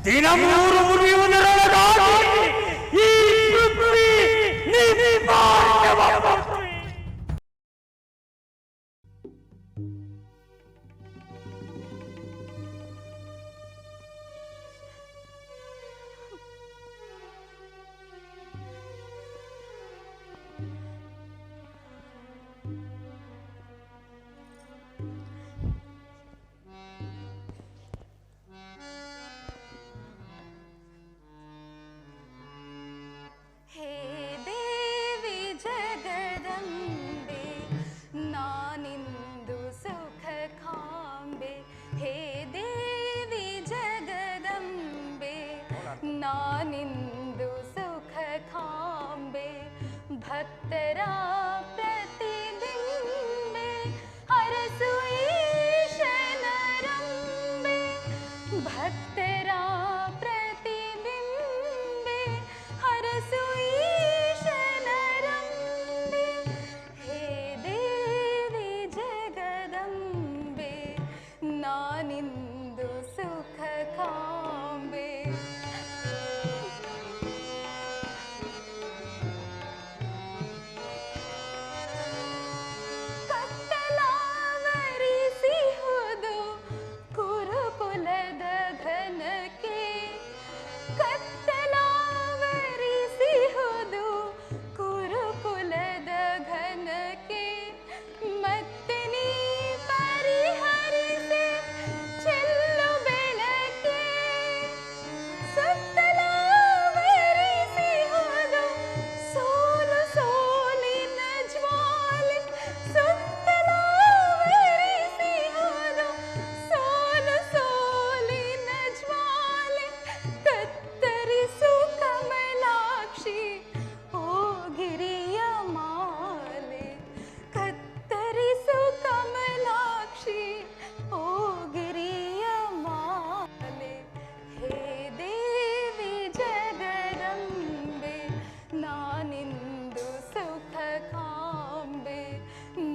ದಿನಮೂರು ಮುರಿಯುವುದರೊಳಗಾಗಿ ಈ ಪೃಥ್ವಿ ನಿರ್ಮಾಣವಾಗುತ್ತದೆ. ನಾನಿಂದು ಸುಖ ಕಾಂಬೆ ಭಕ್ತರ ಪ್ರತಿಬಿಂಬೆ ಹರಸು ಈಶನರಂಬೆ ಭಕ್ತರ ಪ್ರತಿಬಿಂಬೆ ಹರಸು ಈಶನರಂಬೆ ಹೇ ದೇವಿ ಜಗದಂಬೆ ನಾನಿಂದು ಸುಖ ಕಾಂಬೆ.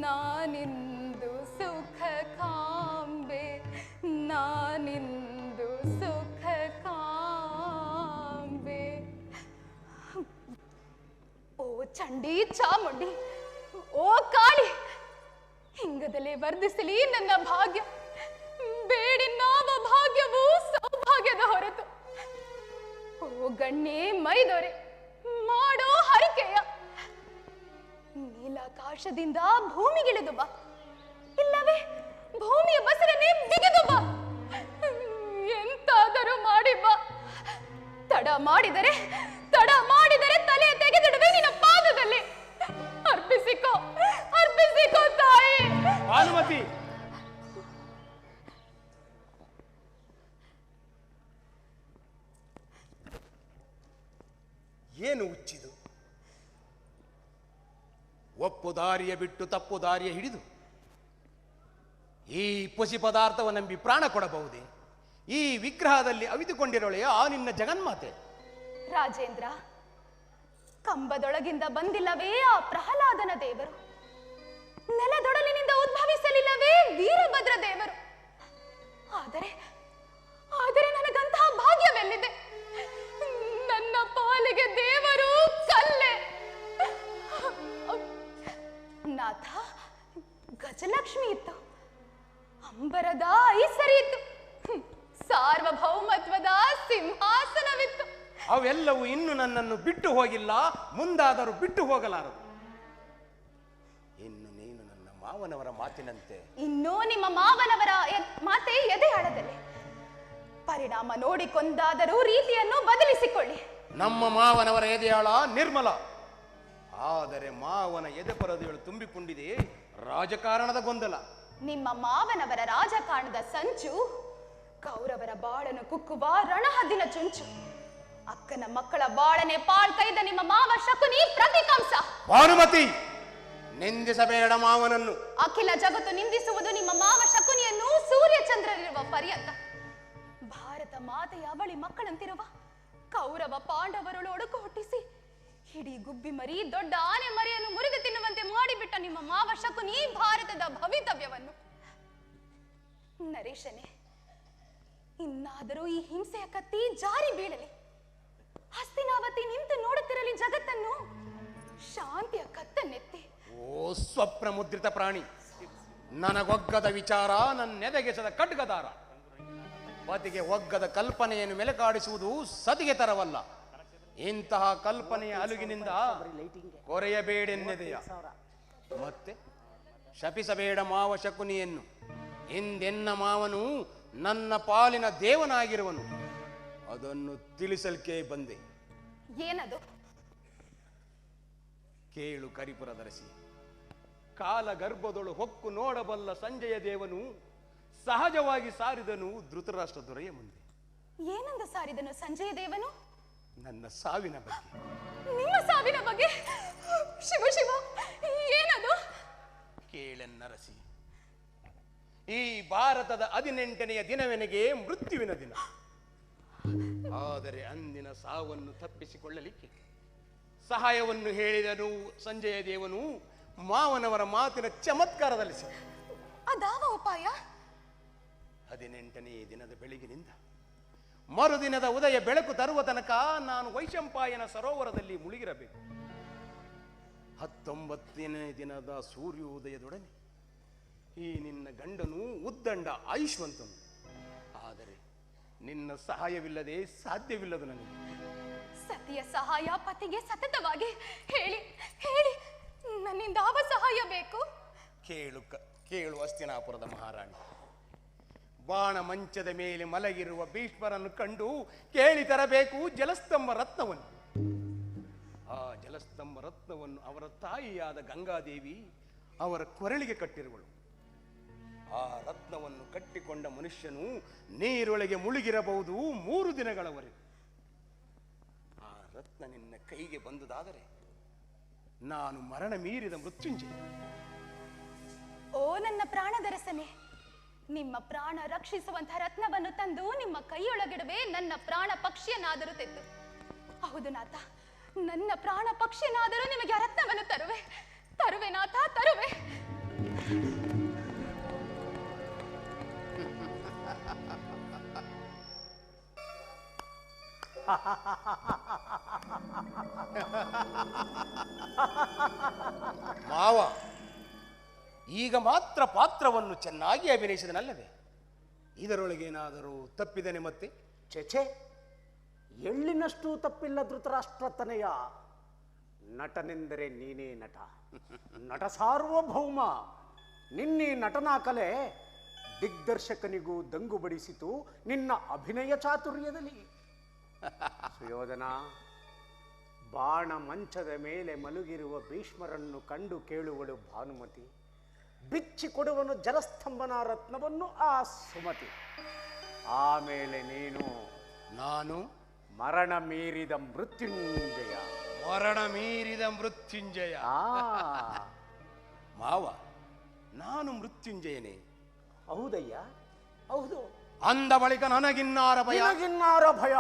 ನಾನಿಂದು ಸುಖ ಕಾಂಬೆ ನಾನಿಂದು ಸುಖ ಕಾಂಬೆ. ಓ ಚಂಡಿ ಚಾಮುಂಡಿ, ಓ ಕಾಳಿ, ಹಿಂಗದಲೇ ವರ್ಧಿಸಲಿ ನನ್ನ ಭಾಗ್ಯ. ಬೇಡಿ ನಾವ ಭಾಗ್ಯವೂ ಸೌಭಾಗ್ಯದ ಹೊರತು. ಓ ಗಣ್ಣೆ ಮೈದೊರೆ, ಮಾಡೋ ಹರಿಕೆಯ ನೀಲಾಕಾಶದಿಂದ ಭೂಮಿಗಿಳಿದು ಬಾ, ಇಲ್ಲವೇ ಭೂಮಿಯ ಬಸರನ್ನೇ ಬಿಗಿದು ಬಾ. ಎಂತಾದರೂ ಮಾಡಿ ಬಾ. ತಡ ಮಾಡಿದರೆ ತಲೆ ತೆಗೆದಿಡುವೆ ನಿನ್ನ ಪಾದದಲ್ಲಿ. ಅರ್ಪಿಸಿಕೋ ಅರ್ಪಿಸಿಕೋ ತಾಯಿ. ಭಾನುಮತಿ, ಏನು ಹುಚ್ಚಿದು? ಒಪ್ಪು ದಾರಿಯ ಬಿಟ್ಟು ತಪ್ಪು ದಾರಿಯ ಹಿಡಿದು ಈ ಪುಸಿ ಪದಾರ್ಥವನ್ನು ನಂಬಿ ಪ್ರಾಣ ಕೊಡಬಹುದೇ? ಈ ವಿಗ್ರಹದಲ್ಲಿ ಅವಿತುಕೊಂಡಿರೋಳೆಯ ಆ ನಿನ್ನ ಜಗನ್ಮಾತೆ. ರಾಜೇಂದ್ರ, ಕಂಬದೊಳಗಿಂದ ಬಂದಿಲ್ಲವೇ ಆ ಪ್ರಹ್ಲಾದನ ದೇವರು? ನೆಲದೊಡಲಿನಿಂದ ಉದ್ಭವಿಸಲಿಲ್ಲವೇ ವೀರಭದ್ರ ದೇವರು? ಆದರೆ ನನಗಂತಹ ಭಾಗ್ಯವೆಲ್ಲಿದೆ? ನನ್ನ ಪಾಲಿಗೆ ದೇವರು ಕಲ್ಲೆ. ನಾಥ, ಗಜಲಕ್ಷ್ಮಿ ಇತ್ತು, ಅಂಬರದ ಐಸರಿ ಇತ್ತು, ಸಾರ್ವಭೌಮತ್ವದ ಸಿಂಹಾಸನವಿತ್ತು. ಅವೆಲ್ಲವೂ ಇನ್ನು ನನ್ನನ್ನು ಬಿಟ್ಟು ಹೋಗಿಲ್ಲ, ಮುಂದಾದರೂ ಬಿಟ್ಟು ಹೋಗಲಾರದು. ಇನ್ನು ನೀನು ನನ್ನ ಮಾವನವರ ಮಾತಿನಂತೆ. ಇನ್ನೂ ನಿಮ್ಮ ಮಾವನವರ ಮಾತೆ ಎದೆ ಆಡದಲ್ಲಿ. ಪರಿಣಾಮ ನೋಡಿಕೊಂದಾದರೂ ರೀತಿಯನ್ನು ಬದಲಿಸಿಕೊಳ್ಳಿ. ನಮ್ಮ ಮಾವನವರ ಎದೆಯಾಳ ನಿರ್ಮಲ, ಆದರೆ ಮಾವನ ಎದೆ ಪರದೆಗಳು ತುಂಬಿಕೊಂಡಿದೆ ರಾಜಕಾರಣದ ಗೊಂದಲ. ನಿಮ್ಮ ಮಾವನವರ ರಾಜಕಾರಣದ ಸಂಚು ಕೌರವರ ಬಾಳನ್ನು ಕುಕ್ಕುವ ರಣಹದ್ದಿನ ಚುಂಚು. ಅಕ್ಕನ ಮಕ್ಕಳ ಬಾಳನೆ ಪಾಳ್ಕೈದ ನಿಮ್ಮ ಮಾವ ಶಕುನಿ ಪ್ರತಿಕಂಸ. ಭಾನುಮತಿ, ನಿಂದಿಸಬೇಡ ಮಾವನನ್ನು. ಅಖಿಲ ಜಗತ್ತು ನಿಂದಿಸುವುದು ನಿಮ್ಮ ಮಾವ ಶಕುನಿಯನ್ನು ಸೂರ್ಯಚಂದ್ರರಿರುವ ಪರ್ಯಂತ. ಭಾರತ ಮಾತೆಯ ಬಳಿ ಮಕ್ಕಳಂತಿರುವ ಕೌರವ ಪಾಂಡವರೊಳೊಡಕು ಹುಟ್ಟಿಸಿ ಹಿಡಿ ಗುಬ್ಬಿ ಮರಿ ದೊಡ್ಡ ಆನೆ ಮರಿಯನ್ನು ಮುರಿದು ತಿನ್ನುವಂತೆ ಮಾಡಿಬಿಟ್ಟ ನಿಮ್ಮ ಮಾವ ಶಕುನಿ ಭಾರತದ ಭವಿತವ್ಯವನ್ನು. ನರೇಶನೇ, ಇನ್ನಾದರೂ ಈ ಹಿಂಸೆಯ ಕತ್ತಿ ಜಾರಿ ಬೀಳಲಿ. ಹಸ್ತಿನಾವತಿ ನಿಂತು ನೋಡುತ್ತಿರಲಿ ಜಗತ್ತನ್ನು. ಶಾಂತಿಯ ಕತ್ತನ್ನೆತ್ತಿ. ಓ ಸ್ವಪ್ನ ಮುದ್ರಿತ ಪ್ರಾಣಿ, ನನಗೊಗ್ಗದ ವಿಚಾರ ನನ್ನೆದೆಗೆಸದ ಖಡ್ಗದಾರ. ಪತಿಗೆ ಒಗ್ಗದ ಕಲ್ಪನೆಯನ್ನು ಮೆಲಕಾಡಿಸುವುದು ಸತಿಗೆ ತರವಲ್ಲ. ಇಂತಹ ಕಲ್ಪನೆಯ ಅಲುಗಿನಿಂದ ಕೊರೆಯಬೇಡೆನ್ನೆದೆಯ. ಮತ್ತೆ ಶಪಿಸಬೇಡ ಮಾವ ಶಕುನಿಯನ್ನು. ಹಿಂದೆನ್ನ ಮಾವನು ನನ್ನ ಪಾಲಿನ ದೇವನಾಗಿರುವನು. ಅದನ್ನು ತಿಳಿಸಲಿಕ್ಕೆ ಬಂದೆ. ಏನದು? ಕೇಳು ಕರಿಪುರದರಸಿ. ಕಾಲ ಗರ್ಭದೊಳು ಹೊಕ್ಕು ನೋಡಬಲ್ಲ ಸಂಜಯ ದೇವನು ಸಹಜವಾಗಿ ಸಾರಿದನು ಧೃತರಾಷ್ಟ್ರ ದೊರೆಯ ಮುಂದೆ. ಏನೆಂದು ಸಾರಿದನು ಸಂಜಯ ದೇವನು? ನನ್ನ ಸಾವಿನ ಬಗ್ಗೆ. ನಿಮ್ಮ ಸಾವಿನ ಬಗ್ಗೆ? ಶಿವ ಶಿವ, ಏನದು? ಕೇಳೆನ್ನರಸಿ. ಈ ಭಾರತದ 18ನೆಯ ದಿನವೆನಗೆ ಮೃತ್ಯುವಿನ ದಿನ. ಆದರೆ ಅಂದಿನ ಸಾವನ್ನು ತಪ್ಪಿಸಿಕೊಳ್ಳಲಿಕ್ಕೆ ಸಹಾಯವನ್ನು ಹೇಳಿದನು ಸಂಜಯ ದೇವನು ಮಾವನವರ ಮಾತಿನ ಚಮತ್ಕಾರದಲ್ಲಿ. ಅದಾವ ಉಪಾಯ? 18ನೇ ದಿನದ ಬೆಳಗಿನಿಂದ ಮರುದಿನದ ಉದಯ ಬೆಳಕು ತರುವ ತನಕ ನಾನು ವೈಶಂಪಾಯನ ಸರೋವರದಲ್ಲಿ ಮುಳುಗಿರಬೇಕು. 19ನೇ ದಿನದ ಸೂರ್ಯೋದಯದೊಡನೆ ಈ ನಿನ್ನ ಗಂಡನು ಉದ್ದಂಡ ಆಯುಷ್ವಂತನು. ಆದರೆ ನಿನ್ನ ಸಹಾಯವಿಲ್ಲದೆ ಸಾಧ್ಯವಿಲ್ಲದು ನನಗೆ. ಸತಿಯ ಸಹಾಯ ಪತಿಗೆ ಸತತವಾಗಿ. ಹೇಳಿ ಹೇಳಿ, ನನ್ನಿಂದ ಯಾವ ಸಹಾಯ ಬೇಕು? ಕೇಳು ಹಸ್ತಿನಾಪುರದ ಮಹಾರಾಣಿ. ಬಾಣ ಮಂಚದ ಮೇಲೆ ಮಲಗಿರುವ ಭೀಷ್ಮರನ್ನು ಕಂಡು ಕೇಳಿ ತರಬೇಕು ಜಲಸ್ತಂಭ ರತ್ನವನ್ನು. ಆ ಜಲಸ್ತಂಭ ರತ್ನವನ್ನು ಅವರ ತಾಯಿಯಾದ ಗಂಗಾದೇವಿ ಅವರ ಕೊರಳಿಗೆ ಕಟ್ಟಿರುವಳು. ಆ ರತ್ನವನ್ನು ಕಟ್ಟಿಕೊಂಡ ಮನುಷ್ಯನು ನೀರೊಳಗೆ ಮುಳುಗಿರಬಹುದು 3 ದಿನಗಳವರೆಗೆ. ಆ ರತ್ನ ನಿನ್ನ ಕೈಗೆ ಬಂದುದಾದರೆ ನಾನು ಮರಣ ಮೀರಿದ ಮೃತ್ಯುಂಜಯ. ಓ ನನ್ನ ಪ್ರಾಣದರಸನೆ, ನಿಮ್ಮ ಪ್ರಾಣ ರಕ್ಷಿಸುವಂತಹ ರತ್ನವನ್ನು ತಂದು ನಿಮ್ಮ ಕೈಯೊಳಗಿಡುವೆ. ನನ್ನ ಪ್ರಾಣ ಪಕ್ಷಿಯನ್ನಾದರೂ ತೆತ್ತು. ಹೌದು ನಾಥ, ನನ್ನ ಪ್ರಾಣ ಪಕ್ಷಿಯನ್ನಾದರೂ ನಿಮಗೆ ಆ ರತ್ನವನ್ನು ತರುವೆ ನಾಥ, ತರುವೆ. ಮಾವ, ಈಗ ಮಾತ್ರ ಪಾತ್ರವನ್ನು ಚೆನ್ನಾಗಿ ಅಭಿನಯಿಸಿದನಲ್ಲವೇ? ಇದರೊಳಗೇನಾದರೂ ತಪ್ಪಿದನೆ ಮತ್ತೆ? ಚೆಚೆ, ಎಳ್ಳಿನಷ್ಟು ತಪ್ಪಿಲ್ಲ ಧೃತರಾಷ್ಟ್ರತನೆಯ. ನಟನೆಂದರೆ ನೀನೇ ನಟ, ನಟ ಸಾರ್ವಭೌಮ. ನಿನ್ನೆ ನಟನಾ ಕಲೆ ದಿಗ್ದರ್ಶಕನಿಗೂ ದಂಗು ಬಡಿಸಿತು ನಿನ್ನ ಅಭಿನಯ ಚಾತುರ್ಯದಲ್ಲಿ. ಸುಯೋಧನ, ಬಾಣ ಮಂಚದ ಮೇಲೆ ಮಲಗಿರುವ ಭೀಷ್ಮರನ್ನು ಕಂಡು ಕೇಳುವಳು ಭಾನುಮತಿ. ಬಿಚ್ಚಿಕೊಡುವನು ಜಲಸ್ತಂಭನ ರತ್ನವನ್ನು ಆ ಸುಮತಿ. ಆಮೇಲೆ ನಾನು ಮರಣ ಮೀರಿದ ಮೃತ್ಯುಂಜಯ. ಮರಣ ಮೀರಿದ ಮೃತ್ಯುಂಜಯ. ಮಾವ, ನಾನು ಮೃತ್ಯುಂಜಯನೇ. ಹೌದಯ್ಯ, ಹೌದು. ಅಂದ ಬಳಿಕ ನನಗಿನ್ನಾರ ಭಯ.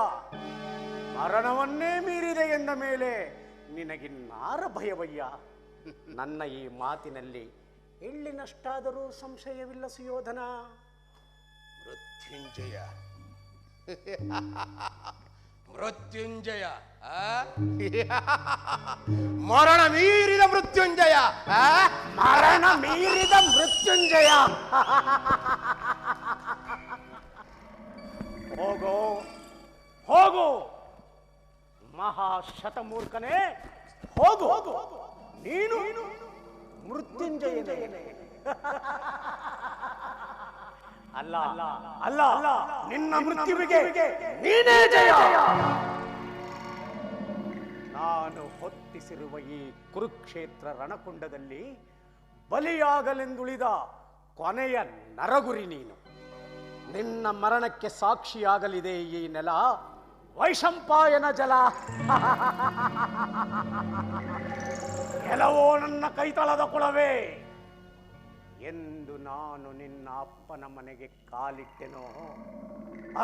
ಮರಣವನ್ನೇ ಮೀರಿದೆ ಎಂದ ಮೇಲೆ ನಿನಗಿನ್ನಾರ ಭಯವಯ್ಯ. ನನ್ನ ಈ ಮಾತಿನಲ್ಲಿ ಎಳ್ಳಿನಷ್ಟಾದರೂ ಸಂಶಯವಿಲ್ಲ ಸುಯೋಧನ. ಮೃತ್ಯುಂಜಯ ಮೃತ್ಯುಂಜಯ, ಮರಣ ಮೀರಿದ ಮೃತ್ಯುಂಜಯ, ಮರಣ ಮೀರಿದ ಮೃತ್ಯುಂಜಯ. ಹೋಗೋ ಹೋಗು ಮಹಾಶತಮೂರ್ಖನೇ, ಹೋಗು. ನೀನು ಮೃತ್ಯುಂಜಯನೇ. ಅಲ್ಲ ಅಲ್ಲ ಅಲ್ಲ, ನಿನ್ನ ಮೃತ್ಯುವಿಗೆ ನೀನೇ ಜಯ. ನಾನು ಹೊತ್ತಿಸಿರುವ ಈ ಕುರುಕ್ಷೇತ್ರ ರಣಕುಂಡದಲ್ಲಿ ಬಲಿಯಾಗಲೆಂದುಳಿದ ಕೊನೆಯ ನರಗುರಿ ನೀನು. ನಿನ್ನ ಮರಣಕ್ಕೆ ಸಾಕ್ಷಿಯಾಗಲಿದೆ ಈ ನೆಲ, ವೈಶಂಪಾಯನ ಜಲ. ಎಲ್ಲವೋ ನನ್ನ ಕೈತಳದ ಕುಳವೇ. ಎಂದು ನಾನು ನಿನ್ನ ಅಪ್ಪನ ಮನೆಗೆ ಕಾಲಿಟ್ಟೆನೋ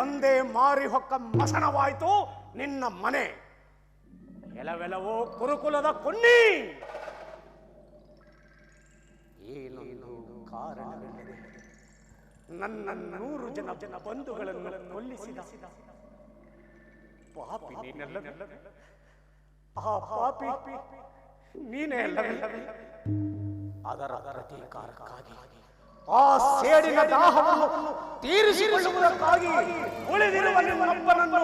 ಅಂದೇ ಮಾರಿ ಹೊಕ್ಕ ಮಸಣವಾಯಿತು ನಿನ್ನ ಮನೆ. ಎಲವೆಲವೋ ಕುರುಕುಲದ ಕುನ್ನಿ, ಏನೊಂದು ಕಾರಣವಿಲ್ಲದೆ ನನ್ನ 100 ಜನ ಬಂಧುಗಳನ್ನು ಕೊಲ್ಲಿಸಿದ ಪಾಪಿ ನೀನಲ್ಲವೇ? ಆ ಪಾಪಿ ನೀನೇ ಅಲ್ಲವೇ? ಅದರ ಪ್ರತೀಕಾರಕ್ಕಾಗಿ ಆ ಸೇಡಿನ ದಾಹವನ್ನು ತೀರಿಸಿಕೊಳ್ಳುವುದಕ್ಕಾಗಿ ಉಳಿದಿರುವ ನಿನ್ನೊಬ್ಬನನ್ನು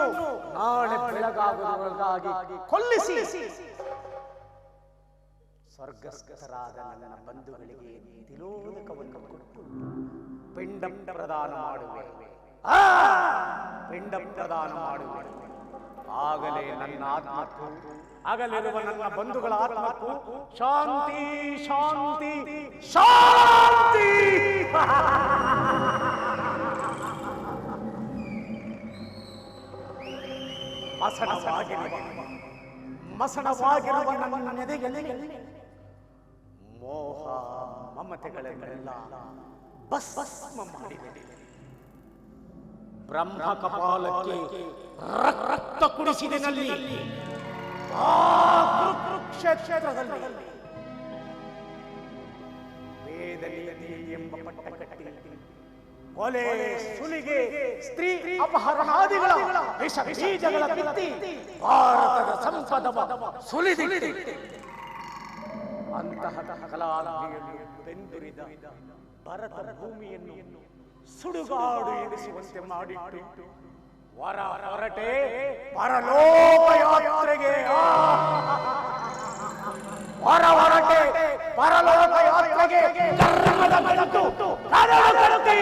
ನಾಳೆ ಬೆಳಗಾಗುವುದಕ್ಕಾಗಿ ಕೊಲ್ಲಿಸಿ ಸ್ವರ್ಗಸ್ಥರಾದ ನನ್ನ ಬಂಧುಗಳಿಗೆ ತಿಲೋದಕವನ್ನು ಕೊಟ್ಟು ಪಿಂಡ ಪ್ರದಾನ ಮಾಡುವೆ. ಪಿಂಡ ಪ್ರದಾನ ಮಾಡುವೆ. ಆಗಲೇ ನನ್ನ ಆತ್ಮಕ್ಕೂ ಆಗಲಿರುವ ನನ್ನ ಬಂಧುಗಳ ಆತ್ಮಕ್ಕೂ ಶಾಂತಿ ಶಾಂತಿ ಶಾಂತಿ. ಮಸಣವಾಗಿರುವ ನನ್ನ ನೆದೆಯಲ್ಲಿ ಮೋಹ ಮಮತೆಗಳನ್ನೆಲ್ಲ ಭಸ್ಮ ಮಾಡಿದೆ. ಬ್ರಹ್ಮ ಕಪಾಲಕ್ಕೆ ರಕ್ತ ಕುಡಿಸಿದೆನಲ್ಲಿ ಆ ಕುರುಕ್ಷೇತ್ರದಲ್ಲಿ ವೇದನೆಯದಿ ಎಂಬ ಪಟ್ಟ ಕಟ್ಟಿ ಕೊಲೆ ಸುಲಿಗೆ ಸ್ತ್ರೀ ಅಪಹರಣಾದಿಗಳ ವಿಷ ಬೀಜಗಳ ಬಿತ್ತಿ ಭಾರತದ ಸಂಪದವ ಸುಲಿದಿದೆ. ಅಂತಹ ಕಲಾಲಯಲ್ಲಿ ಬೆಂದುರಿದ ಭರತ ಭೂಮಿಯನ್ನು ಸುಡುಗಾಡು ಎನಿಸುವಂತೆ ಮಾಡಿಟ್ಟು ಹೊರಟೆ ಪರಲೋಕ ಯಾತ್ರೆಗೆ. ಹೊರಟೆ ಪರಲೋಕ ಯಾತ್ರೆಗೆ. ಕರ್ಮದ ಬೆಳಕು ಕರಳುಗಳುಕೈ.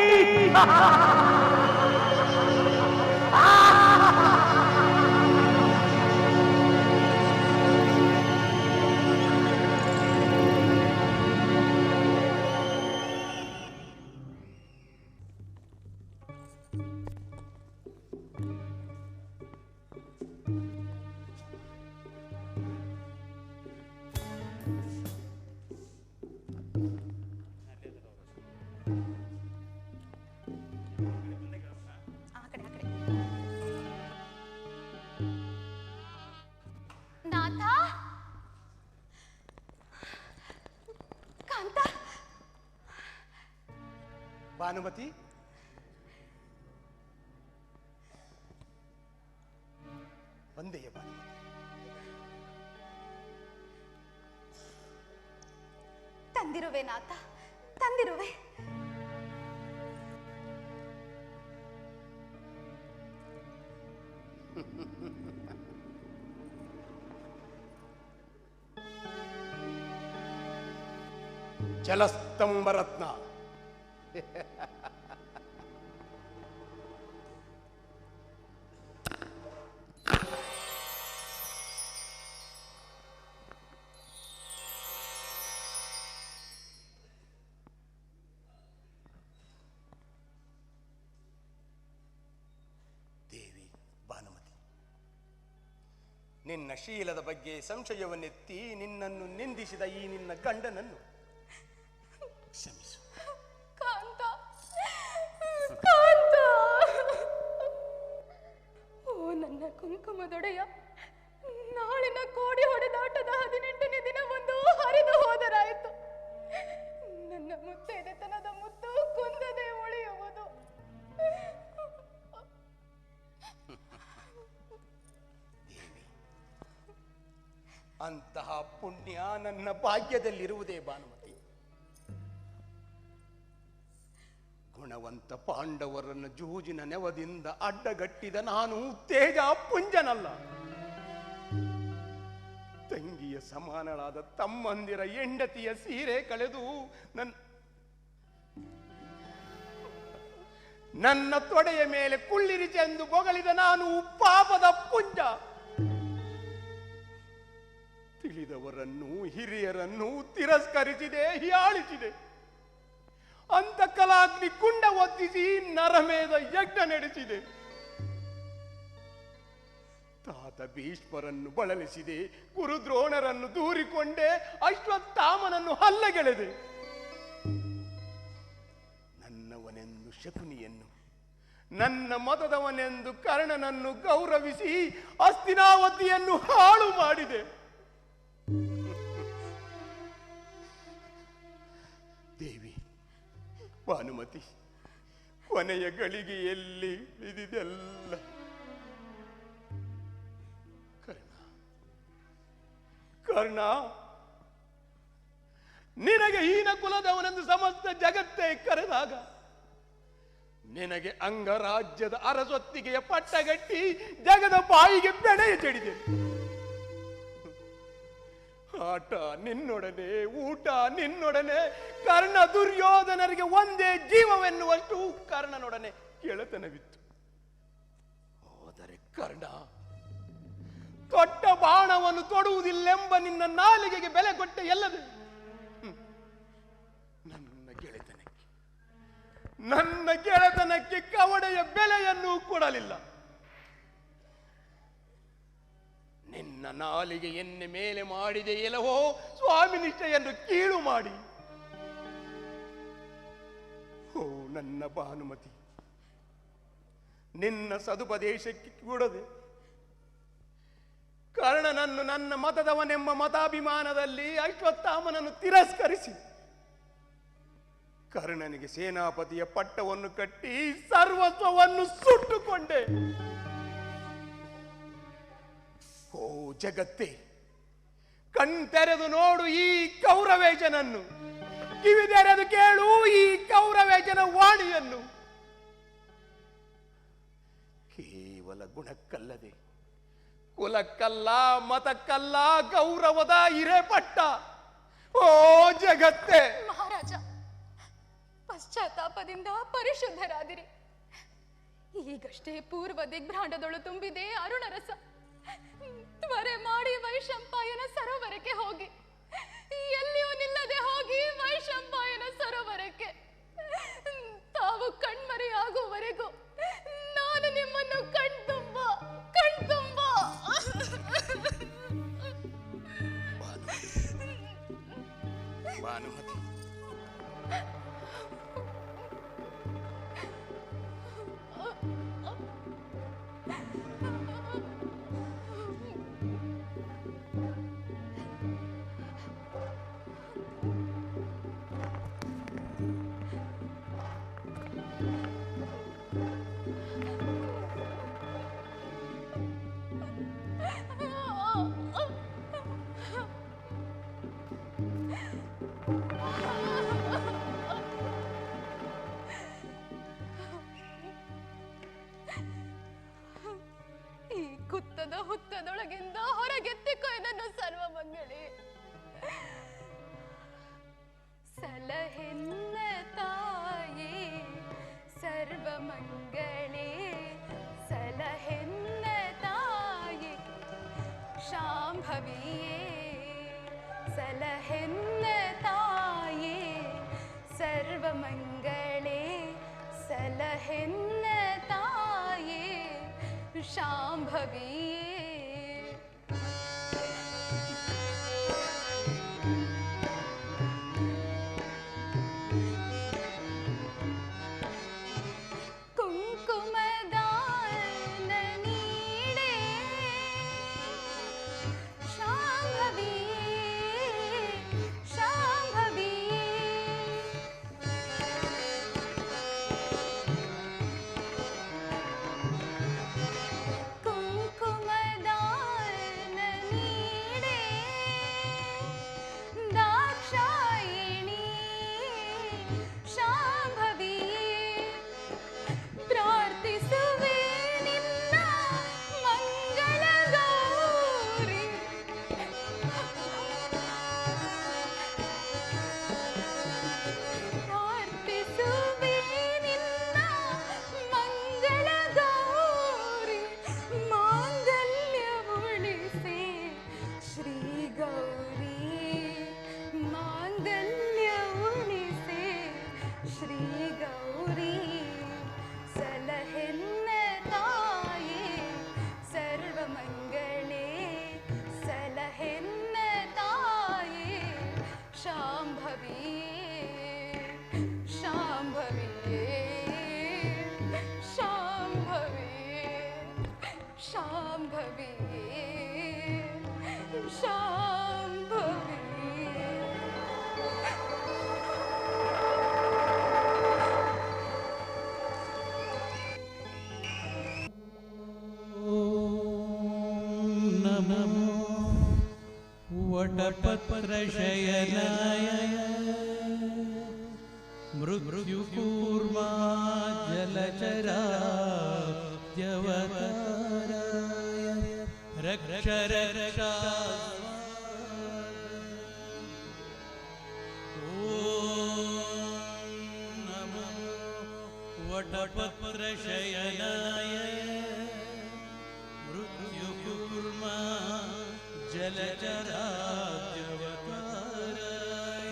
ಭಾನುಮತಿ, ಬಂದೆಯ ಭಾನುಮತಿ. ತಂದಿರುವೆ ನಾಥ, ತಂದಿರುವೆ. ಜಲಸ್ತಂಭರತ್ನ, ದೇವಿ ಭಾನುಮತಿ, ನಿನ್ನ ಶೀಲದ ಬಗ್ಗೆ ಸಂಶಯವನ್ನೆತ್ತಿ ನಿನ್ನನ್ನು ನಿಂದಿಸಿದ ಈ ನಿನ್ನ ಗಂಡನನ್ನು ಕ್ಷಮಿಸು. ಕಾಂತ, ಕಾಂತ, ಓ ನನ್ನ ಕುಂಕುಮದೊಡೆಯ, ನಾಳಿನ ಕೋಡಿ ಹೊಡೆದಾಟದ 18ನೇ ದಿನವೊಂದು ಹರಿದು ಹೋದರಾಯಿತು. ನನ್ನ ಮುತ್ತೈದೆತನದ ಮುತ್ತು ಕುಂದದೆ ಉಳಿಯುವುದು. ದೇವಿ, ಅಂತಹ ಪುಣ್ಯ ನನ್ನ ಭಾಗ್ಯದಲ್ಲಿರುವುದೇ ಭಾನುಮತಿ. ಗುಣವಂತ ಪಾಂಡವರನ್ನು ಜೂಜಿನ ನೆವದಿಂದ ಅಡ್ಡಗಟ್ಟಿದ ನಾನು ತೇಜ ಪುಂಜನಲ್ಲ. ತಂಗಿಯ ಸಮಾನಳಾದ ತಮ್ಮಂದಿರ ಹೆಂಡತಿಯ ಸೀರೆ ಕಳೆದು ನನ್ನ ತೊಡೆಯ ಮೇಲೆ ಕುಳ್ಳಿರಿಚೆಂದು ಬೊಗಳಿದ ನಾನು ಪಾಪದ ಪುಂಜ. ತಿಳಿದವರನ್ನು ಹಿರಿಯರನ್ನು ತಿರಸ್ಕರಿಸಿದೆ, ಹೀಯಾಳಿಸಿದೆ. ಅಂತ ಕಲಾಗ್ನಿ ಕುಂಡ ಒತ್ತಿಸಿ ನರಮೇಧ ಯಜ್ಞ ನಡೆಸಿದೆ. ತಾತ ಭೀಷ್ಮರನ್ನು ಬಳಲಿಸಿದೆ, ಕುರುದ್ರೋಣರನ್ನು ದೂರಿಕೊಂಡೆ, ಅಶ್ವತ್ಥಾಮನನ್ನು ಹಲ್ಲೆಗೆಳೆದೆ. ನನ್ನವನೆಂದು ಶಕುನಿಯನ್ನು, ನನ್ನ ಮತದವನೆಂದು ಕರ್ಣನನ್ನು ಗೌರವಿಸಿ ಹಸ್ತಿನಾವತಿಯನ್ನು ಹಾಳು ಮಾಡಿದೆ. ದೇವಿ ಭಾನುಮತಿ, ಕೊನೆಯ ಗಳಿಗೆಯಲ್ಲಿ ಇದಿದೆಲ್ಲ. ಕರ್ಣ, ನಿನಗೆ ಹೀನ ಕುಲದವನೆಂದು ಸಮಸ್ತ ಜಗತ್ತೇ ಕರೆದಾಗ ನಿನಗೆ ಅಂಗರಾಜ್ಯದ ಅರಸೊತ್ತಿಗೆಯ ಪಟ್ಟಗಟ್ಟಿ ಜಗದ ಬಾಯಿಗೆ ಬೆಳೆಯ ಚೆಡಿದೆ. ಆಟ ನಿನ್ನೊಡನೆ, ಊಟ ನಿನ್ನೊಡನೆ. ಕರ್ಣ ದುರ್ಯೋಧನರಿಗೆ ಒಂದೇ ಜೀವವೆನ್ನುವಷ್ಟು ಕರ್ಣನೊಡನೆ ಗೆಳೆತನವಿತ್ತು. ಹೋದರೆ ಕರ್ಣ, ತೊಟ್ಟ ಬಾಣವನ್ನು ತೊಡುವುದಿಲ್ಲೆಂಬ ನಿನ್ನ ನಾಲಿಗೆಗೆ ಬೆಲೆ ಕೊಟ್ಟೆ ಎಲ್ಲವೇ. ನನ್ನ ಗೆಳೆತನಕ್ಕೆ ಕವಡೆಯ ಬೆಲೆಯನ್ನು ಕೊಡಲಿಲ್ಲ. ನಿನ್ನ ನಾಲಿಗೆ ಎನ್ನೆ ಮೇಲೆ ಮಾಡಿದೆ ಎಲ್ಲವೋ ಸ್ವಾಮಿ ನಿಷ್ಠೆಯನ್ನು ಕೀಳು ಮಾಡಿ. ಓ ನನ್ನ ಭಾನುಮತಿ, ನಿನ್ನ ಸದುಪದೇಶಕ್ಕೆ ಕೂಡದೆ ಕರ್ಣನನ್ನು ನನ್ನ ಮತದವನೆಂಬ ಮತಾಭಿಮಾನದಲ್ಲಿ ಅಶ್ವತ್ಥಾಮನನ್ನು ತಿರಸ್ಕರಿಸಿ ಕರ್ಣನಿಗೆ ಸೇನಾಪತಿಯ ಪಟ್ಟವನ್ನು ಕಟ್ಟಿ ಸರ್ವಸ್ವವನ್ನು ಸುಟ್ಟುಕೊಂಡೆ. ಓ ಜಗತ್ತೇ, ಕಣ್ತೆರೆದು ನೋಡು ಈ ಕೌರವೇಶನನ್ನು, ಕಿವಿದೆರೆದು ಕೇಳು ಈ ಕೌರವೇಶನ ವಾಣಿಯನ್ನು. ಕೇವಲ ಗುಣಕ್ಕಲ್ಲದೆ ಕುಲಕ್ಕಲ್ಲ, ಮತಕ್ಕಲ್ಲ, ಗೌರವದ ಹಿರೇಪಟ್ಟ. ಓ ಜಗತ್ತೇ, ಮಹಾರಾಜ ಪಶ್ಚಾತ್ತಾಪದಿಂದ ಪರಿಶುದ್ಧರಾದಿರಿ. ಈಗಷ್ಟೇ ಪೂರ್ವ ದಿಗ್ಭ್ರಾಂಡದೊಳು ತುಂಬಿದೆ ಅರುಣರಸ. ತ್ವರೆ ಮಾಡಿ ವೈಶಂಪಾಯನ ಸರೋವರಕ್ಕೆ ಹೋಗಿ, ಎಲ್ಲಿಯೂ ನಿಲ್ಲದೆ ಹೋಗಿ ವೈಶಂಪಾಯನ ಸರೋವರಕ್ಕೆ. ತಾವು ಕಣ್ಮರೆಯಾಗುವವರೆಗೂ ನಾನು ನಿಮ್ಮನ್ನು ಕಣ್ತುಂಬ ಭಾನುಮತಿ, ಹುತ್ತದ ಹುತ್ತದೊಳಗಿಂದ ಹೊರಗೆತ್ತಿಕೊ ನನ್ನ ಸರ್ವಮಂಗಳಿ. ಸಲಹೆನ್ನ ತಾಯೇ ಸರ್ವಮಂಗಳೇ, ಸಲಹೆನ್ನ ತಾಯೇ ಶಾಂಭವಿಯೇ, ಸಲಹೆನ್ನ ತಾಯೇ ಸರ್ವಮಂಗಳೇ, ಸಲಹೆನ್ನ ತಾಯೇ ಶಾಂಭವಿಯೇ. ಕುಂಕುಮದಾನ ನೀಡೆ ಶಾಂಭವಿಯೇ, ಶಾಂಭವಿಯೇ. ಕುಂಕುಮ वटपत्रशयनाय मृत्युकूर्मा जलचराद्यवताराय रक्ष रक्षा वटपत्रशयनाय मृत्युकूर्मा जलचराद्यवताराय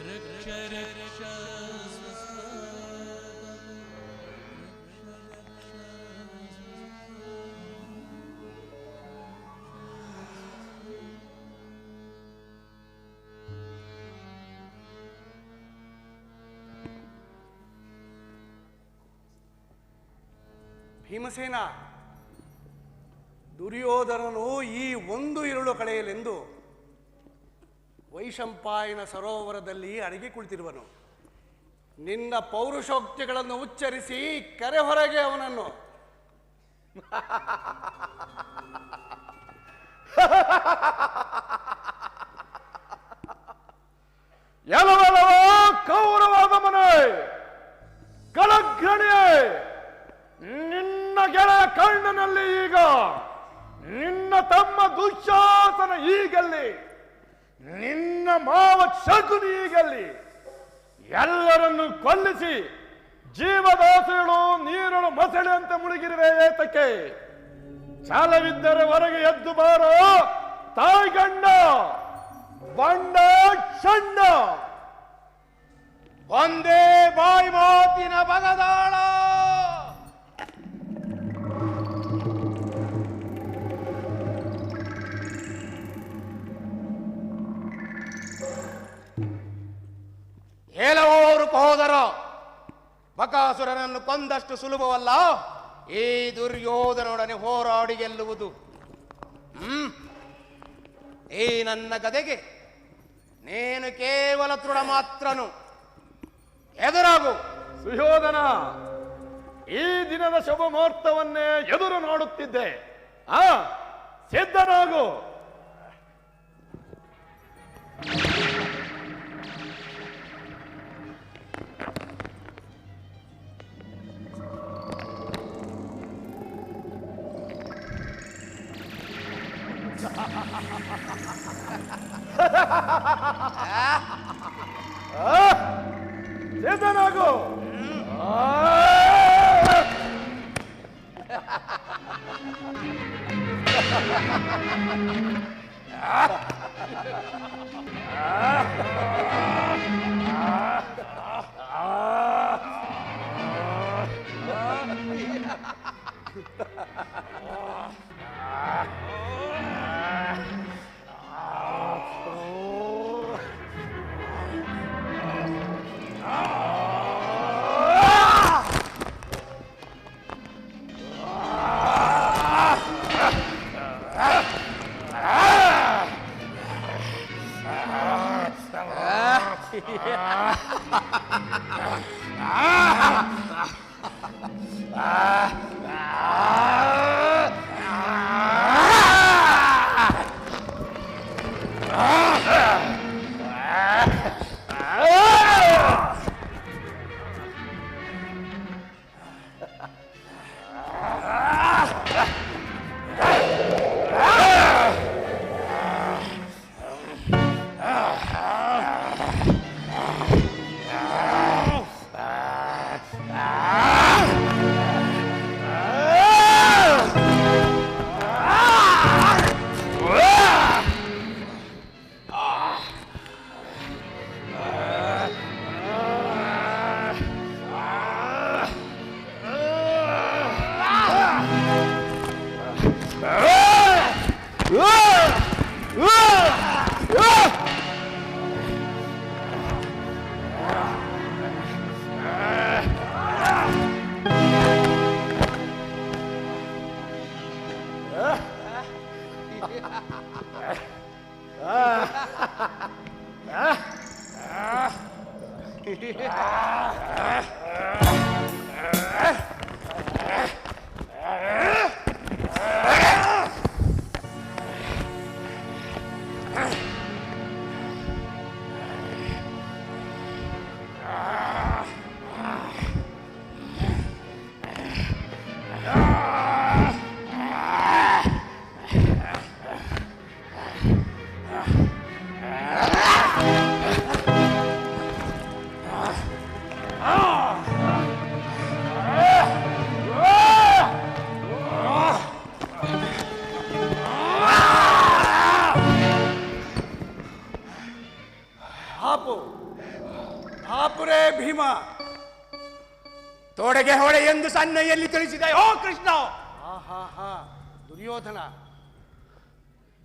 रक्ष रक्षा ಭೀಮಸೇನ, ದುರ್ಯೋಧನನು ಈ ಒಂದು ಇರುಳು ಕಳೆಯಲೆಂದು ವೈಶಂಪಾಯನ ಸರೋವರದಲ್ಲಿ ಅಡಗಿ ಕುಳಿತಿರುವನು. ನಿನ್ನ ಪೌರುಷೋಕ್ತಿಗಳನ್ನು ಉಚ್ಚರಿಸಿ ಕರೆ ಹೊರಗೆ ಅವನನ್ನು. ಎಲವೆಲವ ಕೌರವಾದ ಮನೆ ಕಳಗ್ರಣಿಯೇ, ನಿನ್ನ ಗೆಳೆಯ ಕರ್ಣನಲ್ಲಿ ಈಗ, ನಿನ್ನ ತಮ್ಮ ದುಶ್ಯಾಸನ ಈಗಲ್ಲಿ, ನಿನ್ನ ಮಾವ ಶಕುನಿ ಈಗಲ್ಲಿ, ಎಲ್ಲರನ್ನು ಕೊಲ್ಲಿಸಿ ಜೀವದಾಸೆಗಳು ನೀರಳು ಮೊಸಳೆಯಂತೆ ಮುಳುಗಿರುವೆ ಏತಕ್ಕೆ? ಛಲವಿದ್ದರೆ ಹೊರಗೆ ಎದ್ದು ಬಾರೋ ತಾಯ್ಗಂಡ ಬಂಡ ಚಂಡ. ಒಂದೇ ಬಾಯಿ ಮಾತಿನ ಬಗದಾಳ. ಹೇಳುವವರು ಹೋದರ ಬಕಾಸುರನನ್ನು ಕೊಂದಷ್ಟು ಸುಲಭವಲ್ಲ ಈ ದುರ್ಯೋಧನೊಡನೆ ಹೋರಾಡಿ ಗೆಲ್ಲುವುದು. ಈ ನನ್ನ ಗದೆಗೆ ನೀನು ಕೇವಲ ತೃಣ ಮಾತ್ರನು. ಎದುರಾಗು. ಸುಯೋಧನ, ಈ ದಿನದ ಶುಭ ಮುಹೂರ್ತವನ್ನೇ ಎದುರು ನೋಡುತ್ತಿದ್ದೆ. ಸಿದ್ಧನಾಗು. ಸಿದ್ಧನಾಗು. ವಯಸ್ಸನ್ನ ಎಲ್ಲಿ ತಿಳಿಸಿದೆ ಓ ಕೃಷ್ಣ? ಆಹಾ ದುರ್ಯೋಧನ,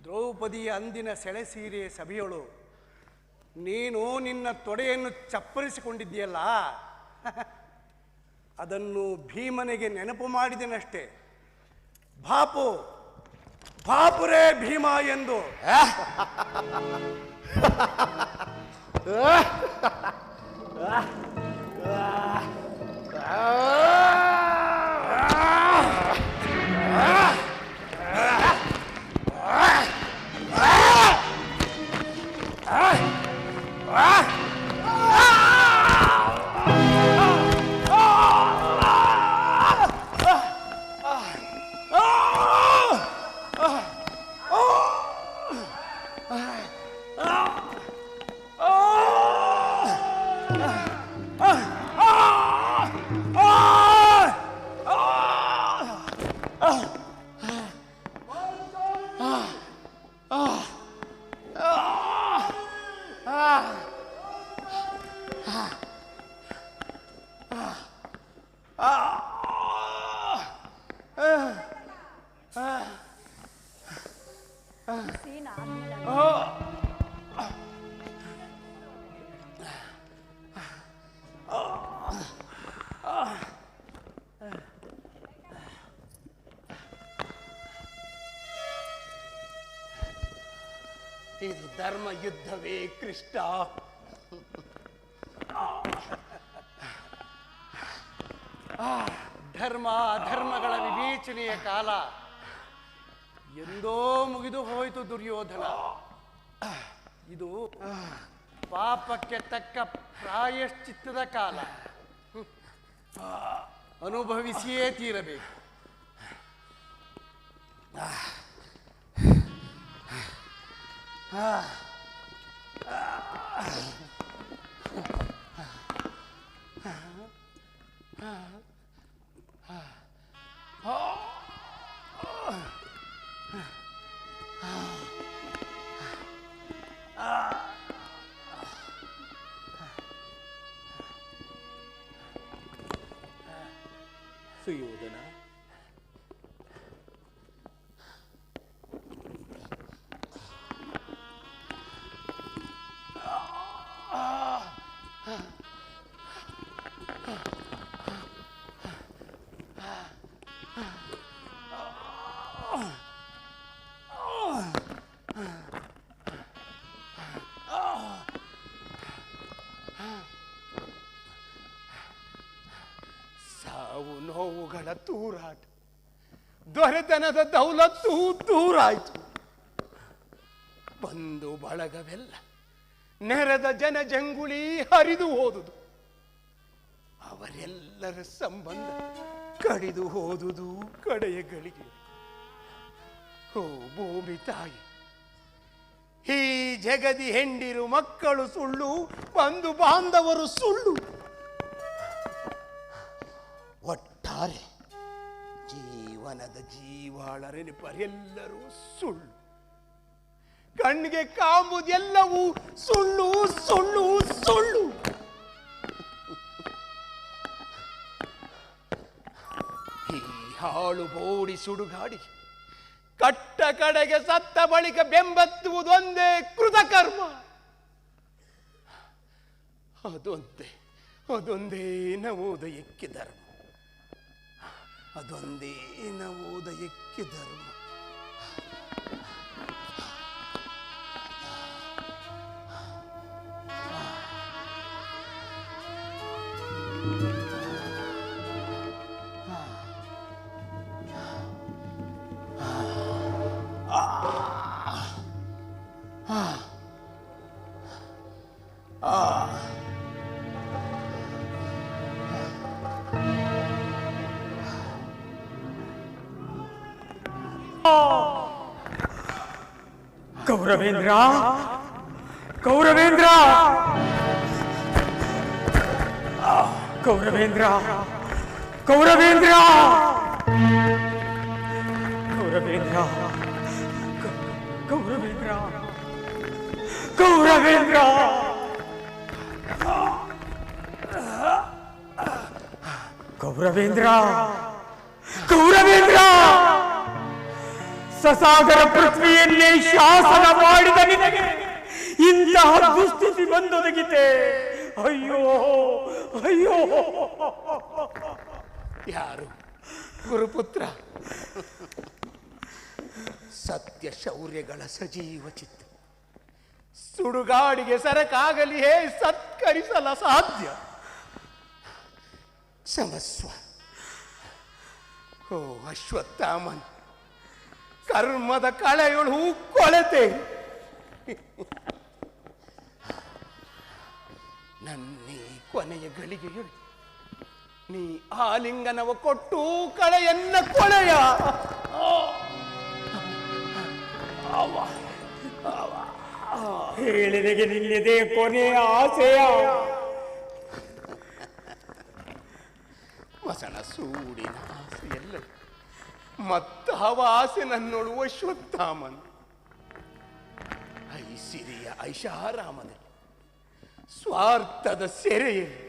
ದ್ರೌಪದಿಯ ಅಂದಿನ ಸೆಳೆಸೀರೆ ಸಭೆಯಳು ನೀನು ನಿನ್ನ ತೊಡೆಯನ್ನು ಚಪ್ಪರಿಸಿಕೊಂಡಿದ್ದೀಯಲ್ಲ, ಅದನ್ನು ಭೀಮನಿಗೆ ನೆನಪು ಮಾಡಿದೆನಷ್ಟೇ. ಬಾಪುರೇ ಭೀಮ ಎಂದು. ಇದು ಧರ್ಮ ಯುದ್ಧವೇ ಕೃಷ್ಣ? ಧರ್ಮ ಅಧರ್ಮಗಳ ವಿವೇಚನೆಯ ಕಾಲ ಎಂದೋ ಮುಗಿದು ಹೋಯಿತು ದುರ್ಯೋಧನ. ಇದು ಪಾಪಕ್ಕೆ ತಕ್ಕ ಪ್ರಾಯಶ್ಚಿತ್ತದ ಕಾಲ. ಅನುಭವಿಸಿಯೇ ತೀರಬೇಕು. ಸುಯೋಧನ, ಸಾವು ನೋವುಗಳ ತೂರಾಟ, ದೊರೆತನದ ದೌಲತ್ತು ದೂರಾಯಿತು. ಬಂದು ಬಳಗವೆಲ್ಲ ನೆರೆದ ಜನಜಂಗುಳಿ ಹರಿದು ಹೋದುದು. ಅವರೆಲ್ಲರ ಸಂಬಂಧ ಕಡಿದು ಹೋದುದು ಕಡೆಯ ಗಳಿಗೆ. ಓ ಭೂಮಿ ತಾಯಿ, ಈ ಜಗದಿ ಹೆಂಡಿರು ಮಕ್ಕಳು ಸುಳ್ಳು, ಬಂಧು ಬಾಂಧವರು ಸುಳ್ಳು. ಒಟ್ಟಾರೆ ಜೀವನದ ಜೀವಾಳರೆನಿಪರೆಲ್ಲರೂ ಸುಳ್ಳು. ಕಣ್ಣಿಗೆ ಕಾಂಬುದೆಲ್ಲವೂ ಸುಳ್ಳು ಸುಳ್ಳು ಸುಳ್ಳು. ಈ ಹಾಳು ಬೋಡಿ ಸುಡುಗಾಡಿ ಕಟ್ಟ ಕಡೆಗೆ ಸತ್ತ ಬಳಿಕ ಬೆಂಬತ್ತುವುದೊಂದೇ ಕೃತಕರ್ಮ. ಅದೊಂದೇ ನವೋದಯಕ್ಕೆ ಧರ್ಮ. ಅದೊಂದೇ ನವೋದಯಕ್ಕೆ ಧರ್ಮ. ಕೌರವೇಂದ್ರ, ಕೌರವೇಂದ್ರ, ಕೌರವೇಂದ್ರ, ಕೌರವೇಂದ್ರ, ಕೌರವೇಂದ್ರ, ಕೌರವೇಂದ್ರ, ಕೌರವೇಂದ್ರ. ಕೌರವೇಂದ್ರ ಕೌರವೇಂದ್ರ, ಸಸಾಗರ ಪೃಥ್ವಿಯನ್ನೇ ಶಾಸನ ಮಾಡಿದ ನಿನಗೆ ಇಂತಹ ದುಸ್ಥಿತಿ ಬಂದೊದಗಿದೆ. ಅಯ್ಯೋ ಅಯ್ಯೋ. ಯಾರು ಗುರುಪುತ್ರ? ಸತ್ಯ ಶೌರ್ಯಗಳ ಸಜೀವ ಚಿತ್ತ ಸುಡುಗಾಡಿಗೆ ಸರಕಾಗಲಿಯೇ ಸತ್ಕರಿಸಲ ಸಾಧ್ಯ. ಕ್ಷಮಸ್ವ ಓ ಅಶ್ವತ್ಥಾಮನ್, ಕರ್ಮದ ಕಳೆಯೊಳು ಕೊಳೆತೆ. ನನ್ನೇ ಕೊನೆಯ ಗಳಿಗೆಯು ನೀ ಆಲಿಂಗನವ ಕೊಟ್ಟು ಕಳೆಯನ್ನ ಕೊಳೆಯ. ಹೇಳಿದೆಗೆ ನಿನ್ನೆದೆ ಕೊನೆಯ ಆಸೆಯ. ಮಸಣ ಸೂಡಿನ ಆಸೆಯಲ್ಲ, ಮತ್ತಾವ ಆಸೆ ನನ್ನೋಳು ಅಶ್ವತ್ಥಾಮನ್. ಐಸಿರಿಯ ಐಷಾರಾಮದಲ್ಲಿ, ಸ್ವಾರ್ಥದ ಸೆರೆಯಲ್ಲಿ,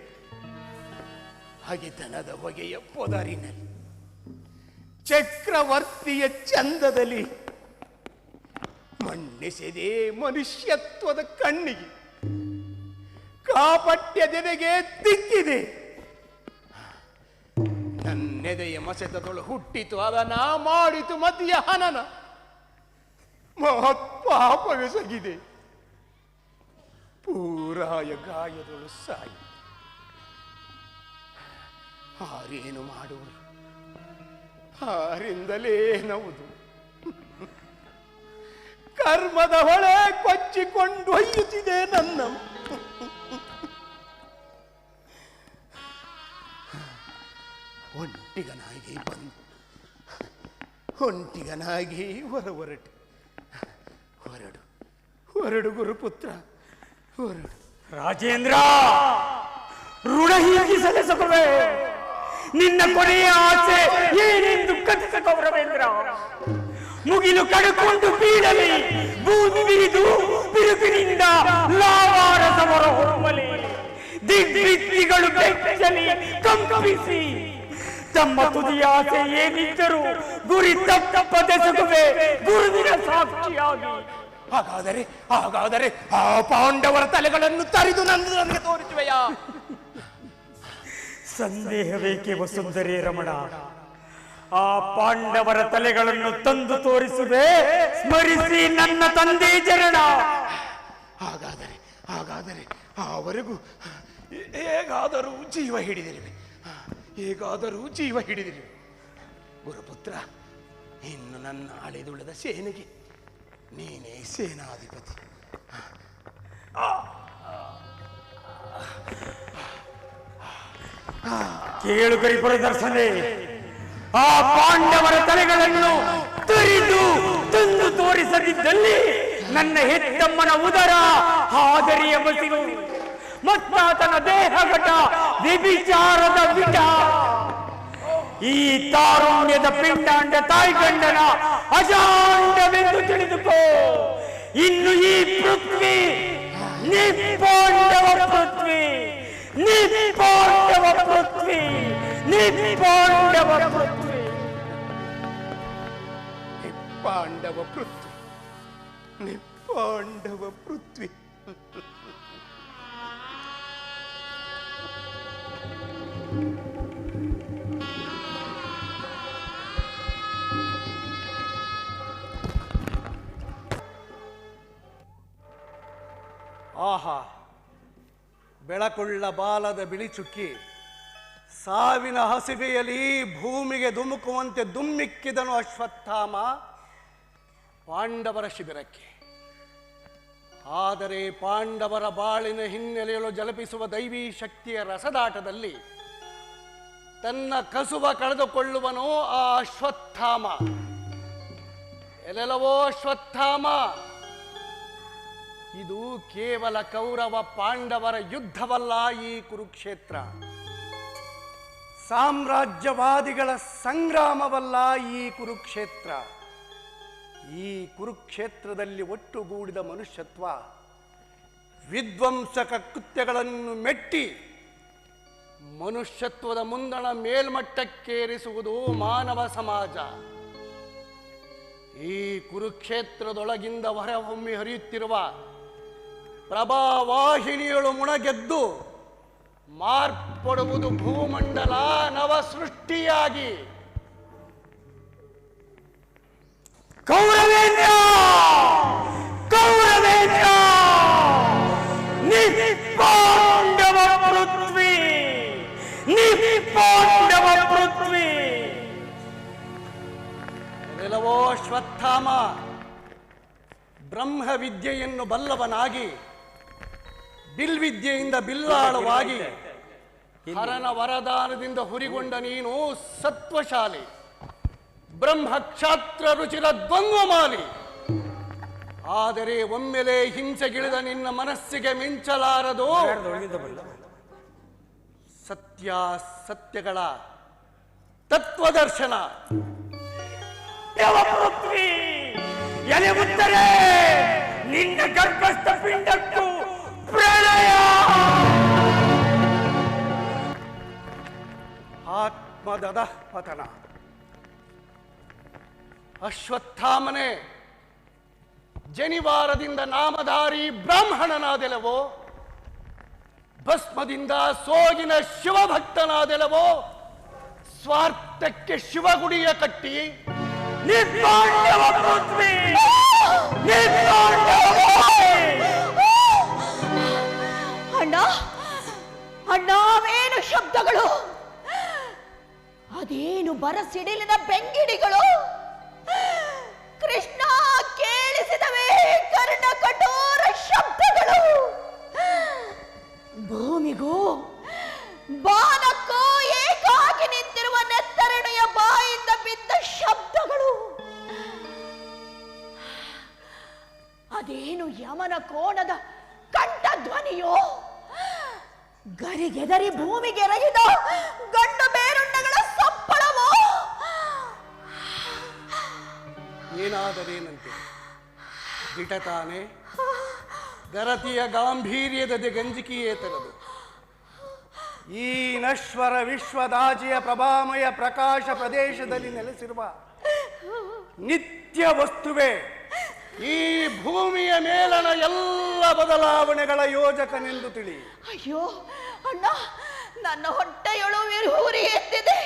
ಹಗೆತನದ ಹೊಗೆಯ ಪೊದರಿನಲ್ಲಿ, ಚಕ್ರವರ್ತಿಯ ಚಂದದಲ್ಲಿ ಮಣ್ಣೆಸೆದೆ ಮನುಷ್ಯತ್ವದ ಕಣ್ಣಿಗೆ, ಕಾಪಟ್ಯದೆದೆಗೆ ತಿಕ್ಕಿದೆ. ನನ್ನೆದೆಯ ಮಸೆತದೊಳು ಹುಟ್ಟಿತು ಅದನ ಮಾಡಿತು ಮತಿಯ ಹನನ. ಮಹತ್ಪಾಪವೆಸಗಿದೆ ಪೂರಾಯ ಗಾಯದೊಳು ಸಾಯಿ. ಆರೇನು ಮಾಡುವರು, ಆರಿಂದಲೇ ನವುದು. ಕರ್ಮದ ಹೊಳೆ ಕೊಚ್ಚಿಕೊಂಡು ಒಯ್ಯುತ್ತಿದೆ ನನ್ನ. ಒಂಟಿಗನಾಗಿ ಬಂದು ಒಂಟಿಗನಾಗಿ ಹೊರಟು. ಹೊರಡು ಹೊರಡು ಗುರುಪುತ್ರ ಹೊರಡು. ರಾಜೇಂದ್ರ, ಋಣ ಹೀಗೆ ಸಲ್ಲಿಸಕವೇ ನಿನ್ನ ಕೊನೆಯ ಆಸೆ ಏನೆಂದು ಕಥಿಸ ಕೌರವೇಂದ್ರ. ಮುಗಿಲು ಕಡುಕೊಂಡು ಬೀಳಲಿ, ಬೂದಿ ಬಿರಿದು ಬಿರುಕಿನಿಂದ ಲಾವಾರಸವರ ಹೊರಮಲಿ, ದಿಗ್ವಿತ್ತಿಗಳು ಬೆಚ್ಚಲಿ ಕಂಪಿಸಿ, ತಮ್ಮ ತುದಿಯ ಆಸೆ ಏನಿದ್ದರೂ ಗುರಿ ತಪ್ಪದೆಸಗುವೆ ಗುರುವಿನ ಸಾಕ್ಷಿಯಾಗಿ. ಹಾಗಾದರೆ ಆ ಪಾಂಡವರ ತಲೆಗಳನ್ನು ತರಿದು ನನಗೆ ತೋರಿಸುವೆಯಾ? ಸಂದೇಹವೇಕೆ ವಸುಂಧರೆ ರಮಣ, ಆ ಪಾಂಡವರ ತಲೆಗಳನ್ನು ತಂದು ತೋರಿಸುವೆ. ಸ್ಮರಿಸಿ ನನ್ನ ತಂದೆ ಜರಣ. ಹಾಗಾದರೆ ಆವರೆಗೂ ಹೇಗಾದರೂ ಜೀವ ಹಿಡಿದಿರುವೆ, ಹೇಗಾದರೂ ಜೀವ ಹಿಡಿದಿರುವೆ. ಗುರುಪುತ್ರ, ಇನ್ನು ನನ್ನ ಅಳೆದುಳಿದ ಸೇನೆಗೆ ನೀನೇ ಸೇನಾಧಿಪತಿ. ಕೇಳು ಗರಿಪುರದರ್ಶನೆ, ಆ ಪಾಂಡವರ ತಲೆಗಳನ್ನು ತರಿದು ತಂದು ತೋರಿಸದಿದ್ದಲ್ಲಿ ನನ್ನ ಹೆತ್ತಮ್ಮನ ಉದರ ಹಾದರಿಯ ಬಸಿರು ಮತ್ತಾತನ ದೇಹಘಟ ವ್ಯಭಿಚಾರದ ವಿಟ. ಈ ತಾರುಣ್ಯದ ಪಿಂಡಾಂಡ ತಾಯ್ಗಂಡನ ಅಜಾಂಡವೆಂದು ತಿಳಿದುಕೋ. ಇನ್ನು ಈ ಪೃಥ್ವಿ ನಿಪಾಂಡವ ಪೃಥ್ವಿ, ನಿಪಾಂಡವ ಪೃಥ್ವಿ, ನಿಪಾಂಡವ ಪೃಥ್ವಿ, ನಿಪಾಂಡವ ಪೃಥ್ವಿ, ನಿಪಾಂಡವ ಪೃಥ್ವಿ. ಆಹಾ, ಬೆಳಕುಳ್ಳ ಬಾಲದ ಬಿಳಿಚುಕ್ಕಿ ಸಾವಿನ ಹಸಿವೆಯಲ್ಲಿ ಭೂಮಿಗೆ ಧುಮುಕುವಂತೆ ದುಮ್ಮಿಕ್ಕಿದನು ಅಶ್ವತ್ಥಾಮ ಪಾಂಡವರ ಶಿಬಿರಕ್ಕೆ. ಆದರೆ ಪಾಂಡವರ ಬಾಳಿನ ಹಿನ್ನೆಲೆಯಲು ಜಲಪಿಸುವ ದೈವೀ ಶಕ್ತಿಯ ರಸದಾಟದಲ್ಲಿ ತನ್ನ ಕಸುವ ಕಳೆದುಕೊಳ್ಳುವನು ಆ ಅಶ್ವತ್ಥಾಮ. ಎಲ್ಲೆಲ್ಲವೋ ಅಶ್ವತ್ಥಾಮ, ಇದು ಕೇವಲ ಕೌರವ ಪಾಂಡವರ ಯುದ್ಧವಲ್ಲ. ಈ ಕುರುಕ್ಷೇತ್ರ ಸಾಮ್ರಾಜ್ಯವಾದಿಗಳ ಸಂಗ್ರಾಮವಲ್ಲ. ಈ ಕುರುಕ್ಷೇತ್ರ, ಈ ಕುರುಕ್ಷೇತ್ರದಲ್ಲಿ ಒಟ್ಟುಗೂಡಿದ ಮನುಷ್ಯತ್ವ ವಿಧ್ವಂಸಕ ಕೃತ್ಯಗಳನ್ನು ಮೆಟ್ಟಿ ಮನುಷ್ಯತ್ವದ ಮುಂದಣ ಮೇಲ್ಮಟ್ಟಕ್ಕೇರಿಸುವುದು ಮಾನವ ಸಮಾಜ. ಈ ಕುರುಕ್ಷೇತ್ರದೊಳಗಿಂದ ಹೊರಹೊಮ್ಮಿ ಹರಿಯುತ್ತಿರುವ ಪ್ರಭಾವಾಹಿನಿಯಳು ಮುಣಗೆದ್ದು ಮಾರ್ಪಡುವುದು ಭೂಮಂಡಲ ನವ ಸೃಷ್ಟಿಯಾಗಿ. ಕೌರವೇಂದ್ರ ಕೌರವೇಂದ್ರ ನಿಪಾಂಡವ ಪೃಥ್ವಿ ನಿಪಾಂಡವ ಪೃಥ್ವಿ. ಎಲ್ಲವೋ ಅಶ್ವತ್ಥಾಮ ಬ್ರಹ್ಮವಿದ್ಯೆಯನ್ನು ಬಲ್ಲವನಾಗಿ ಬಿಲ್ವಿದ್ಯೆಯಿಂದ ಬಿಲ್ಲಾಳವಾಗಿ ಹರನ ವರದಾನದಿಂದ ಹುರಿಗೊಂಡ ನೀನು ಸತ್ವಶಾಲಿ, ಬ್ರಹ್ಮಕ್ಷಾತ್ರ ರುಚಿರ ದ್ವಂದ್ವಮಾಲಿ. ಆದರೆ ಒಮ್ಮೆಲೆ ಹಿಂಸೆಗಿಳಿದ ನಿನ್ನ ಮನಸ್ಸಿಗೆ ಮಿಂಚಲಾರದು ಸತ್ಯಗಳ ತತ್ವದರ್ಶನ. ಪೃಥ್ವಿ ಎಲೆ ಉತ್ತರೆ ನಿನ್ನ ಗರ್ಭಸ್ಥ ಪಿಂಡಕ್ಕೂ ಪ್ರಳಯ. ಆತ್ಮದದ ಪತನ. ಅಶ್ವತ್ಥಾಮನೆ ಜನಿವಾರದಿಂದ ನಾಮಧಾರಿ ಬ್ರಾಹ್ಮಣನಾದೆಲವೋ, ಭಸ್ಮದಿಂದ ಸೋಗಿನ ಶಿವಭಕ್ತನಾದೆಲವೋ, ಸ್ವಾರ್ಥಕ್ಕೆ ಶಿವಗುಡಿಯ ಕಟ್ಟಿ ನಿಪಾಂಡವ ಪೃಥ್ವಿ ಅಣ್ಣ ಅಣ್ಣವೇನು ಶಬ್ದಗಳು, ಅದೇನು ಬರಸಿಡಿಲಿನ ಬೆಂಗಿಡಿಗಳು. ಕೃಷ್ಣ ಕೇಳಿಸಿದವೇ ಕರ್ಣ ಕಠೋರ ಶಬ್ದಗಳು. ಭೂಮಿಗೂ ಬಾನಕ್ಕೂ ಏಕಾಗಿ ನಿಂತಿರುವ ನೆತ್ತರಣೆಯ ಬಾಯಿಂದ ಬಿದ್ದ ಶಬ್ದಗಳು. ಅದೇನು ಯಮನ ಕೋಣದ ಕಂಠಧ್ವನಿಯೋ, ಗರಿಗೆದರಿ ಭೂಮಿಗೆ ರಹಿದ ಗಂಡು ಬೇರುಂಡಗಳ ಸಪ್ಪಳವೋ. ಏನಾದರೇನಂತೆ ದಿಟತಾನೆ ಗರತಿಯ ಗಾಂಭೀರ್ಯದ ಗಂಜಿಕೆಯೇ ತರದು. ಈ ನಶ್ವರ ವಿಶ್ವದಾಜಿಯ ಪ್ರಭಾಮಯ ಪ್ರಕಾಶ ಪ್ರದೇಶದಲ್ಲಿ ನೆಲೆಸಿರುವ ನಿತ್ಯ ವಸ್ತುವೆ ಈ ಭೂಮಿಯ ಮೇಲನ ಎಲ್ಲ ಬದಲಾವಣೆಗಳ ಯೋಜಕನೆಂದು ತಿಳಿ. ಅಯ್ಯೋ ಅಣ್ಣ, ನನ್ನ ಹೊಟ್ಟೆಯೊಳು ವಿರುಹುರಿ ಎತ್ತಿದೆ.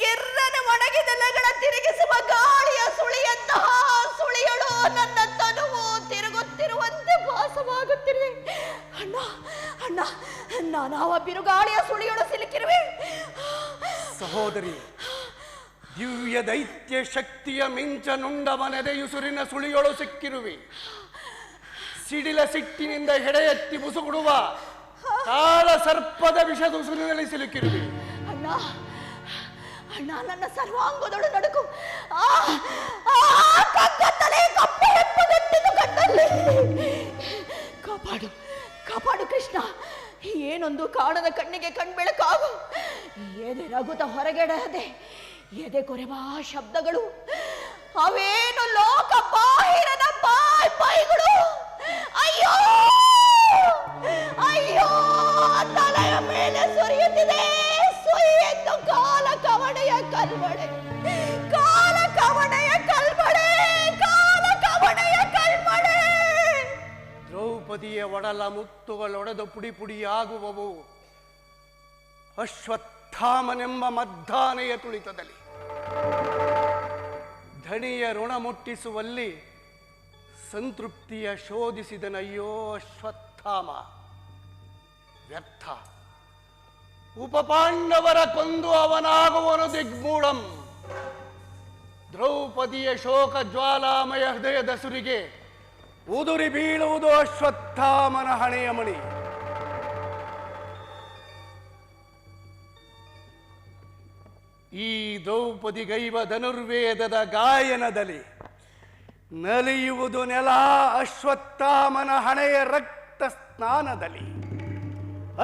ಗಿರ್ರನೆ ಒಣಗಿದೆಲೆಗಳ ತಿರುಗಿಸುವ ಗಾಳಿಯ ಸುಳಿಯಂತಹ ಸುಳಿಯಳು ನನ್ನ ತನುವು ತಿರುಗುತ್ತಿರುವಂತೆ ಭಾಸವಾಗುತ್ತಿದೆ. ಅಣ್ಣ ಅಣ್ಣ, ನಾನಾವ ಬಿರುಗಾಳಿಯ ಸುಳಿಯೊಳು ಸಿಲುಕಿರುವೆ. ಸಹೋದರಿ, ದಿವ್ಯ ದೈತ್ಯ ಶಕ್ತಿಯ ಮಿಂಚ ನುಂಡ ಮನೆದೆಯುಸುರಿನ ಸುಳಿಯೊಳು ಸಿಕ್ಕಿರುವೆ. ಸಿಡಿಲ ಸಿಟ್ಟಿನಿಂದ ಹೆಡೆ ಎತ್ತಿ ಬುಸುಗುಡುವ ಕಾಳ ಸರ್ಪದ ವಿಷದುಸುರಿನಲ್ಲಿ ಸಿಲುಕಿರುವೆ. ಅಣ್ಣ ಅಣ್ಣ, ನನ್ನ ಸರ್ವಾಂಗದೊಳು ನಡುಕು ಕಗ್ಗತ್ತಲೆ ಕಪ್ಪೆಪ್ಪದಟ್ಟಿದು ಕಣ್ಣಲ್ಲಿ. ಕಾಪಾಡು ಕಾಪಾಡು ಕೃಷ್ಣ, ಏನೊಂದು ಕಾಣದ ಕಣ್ಣಿಗೆ ಕಣ್ಬೆಳಕಾಗು. ಎದೆ ರಗುತ ಹೊರಗೆಡದೆ ಎದೆ ಕೊರೆವ ಶಬ್ದಗಳು, ಅವೇನು ಲೋಕ ಬಾಹಿರದ ಬಾಯ್ಗಳು. ಅಯ್ಯೋ ಅಯ್ಯೋ, ತಲೆಯ ಮೇಲೆ ಸುರಿಯುತ್ತಿದೆ ಸುಯ್ಯೆಂದು ಕಾಲ ಕವಣೆಯ ಕಲ್ಬಡೆ, ಕಾಲ ಕವಣೆಯ ಕಲ್ಬಡೆ, ಕಾಲ ಕವಣೆಯ ಕಲ್ಬಡೆ. ದ್ರೌಪದಿಯ ಒಡಲ ಮುತ್ತುಗಳೊಡೆದು ಪುಡಿ ಪುಡಿಯಾಗುವವು ಅಶ್ವತ್ಥಾಮನೆಂಬ ಮದ್ದಾನೆಯ ತುಳಿತದಲ್ಲಿ. ಧಣಿಯ ಋಣ ಮುಟ್ಟಿಸುವಲ್ಲಿ ಸಂತೃಪ್ತಿಯ ಶೋಧಿಸಿದನಯ್ಯೋ ಅಶ್ವತ್ಥಾಮ. ವ್ಯರ್ಥ. ಉಪಪಾಂಡವರ ಕೊಂದು ಅವನಾಗುವನು ದಿಗ್ಮೂಢಂ. ದ್ರೌಪದಿಯ ಶೋಕ ಜ್ವಾಲಾಮಯ ಹೃದಯದ ಸುರಿಗೆ ಉದುರಿ ಬೀಳುವುದು ಅಶ್ವತ್ಥಾಮನ ಹಣೆಯ ಮಣಿ. ಈ ದ್ರೌಪದಿಗೈವ ಧನುರ್ವೇದದ ಗಾಯನದಲ್ಲಿ ನಲಿಯುವುದು ನೆಲ ಅಶ್ವತ್ಥಾಮನ ಹಣೆಯ ರಕ್ತ ಸ್ನಾನದಲ್ಲಿ.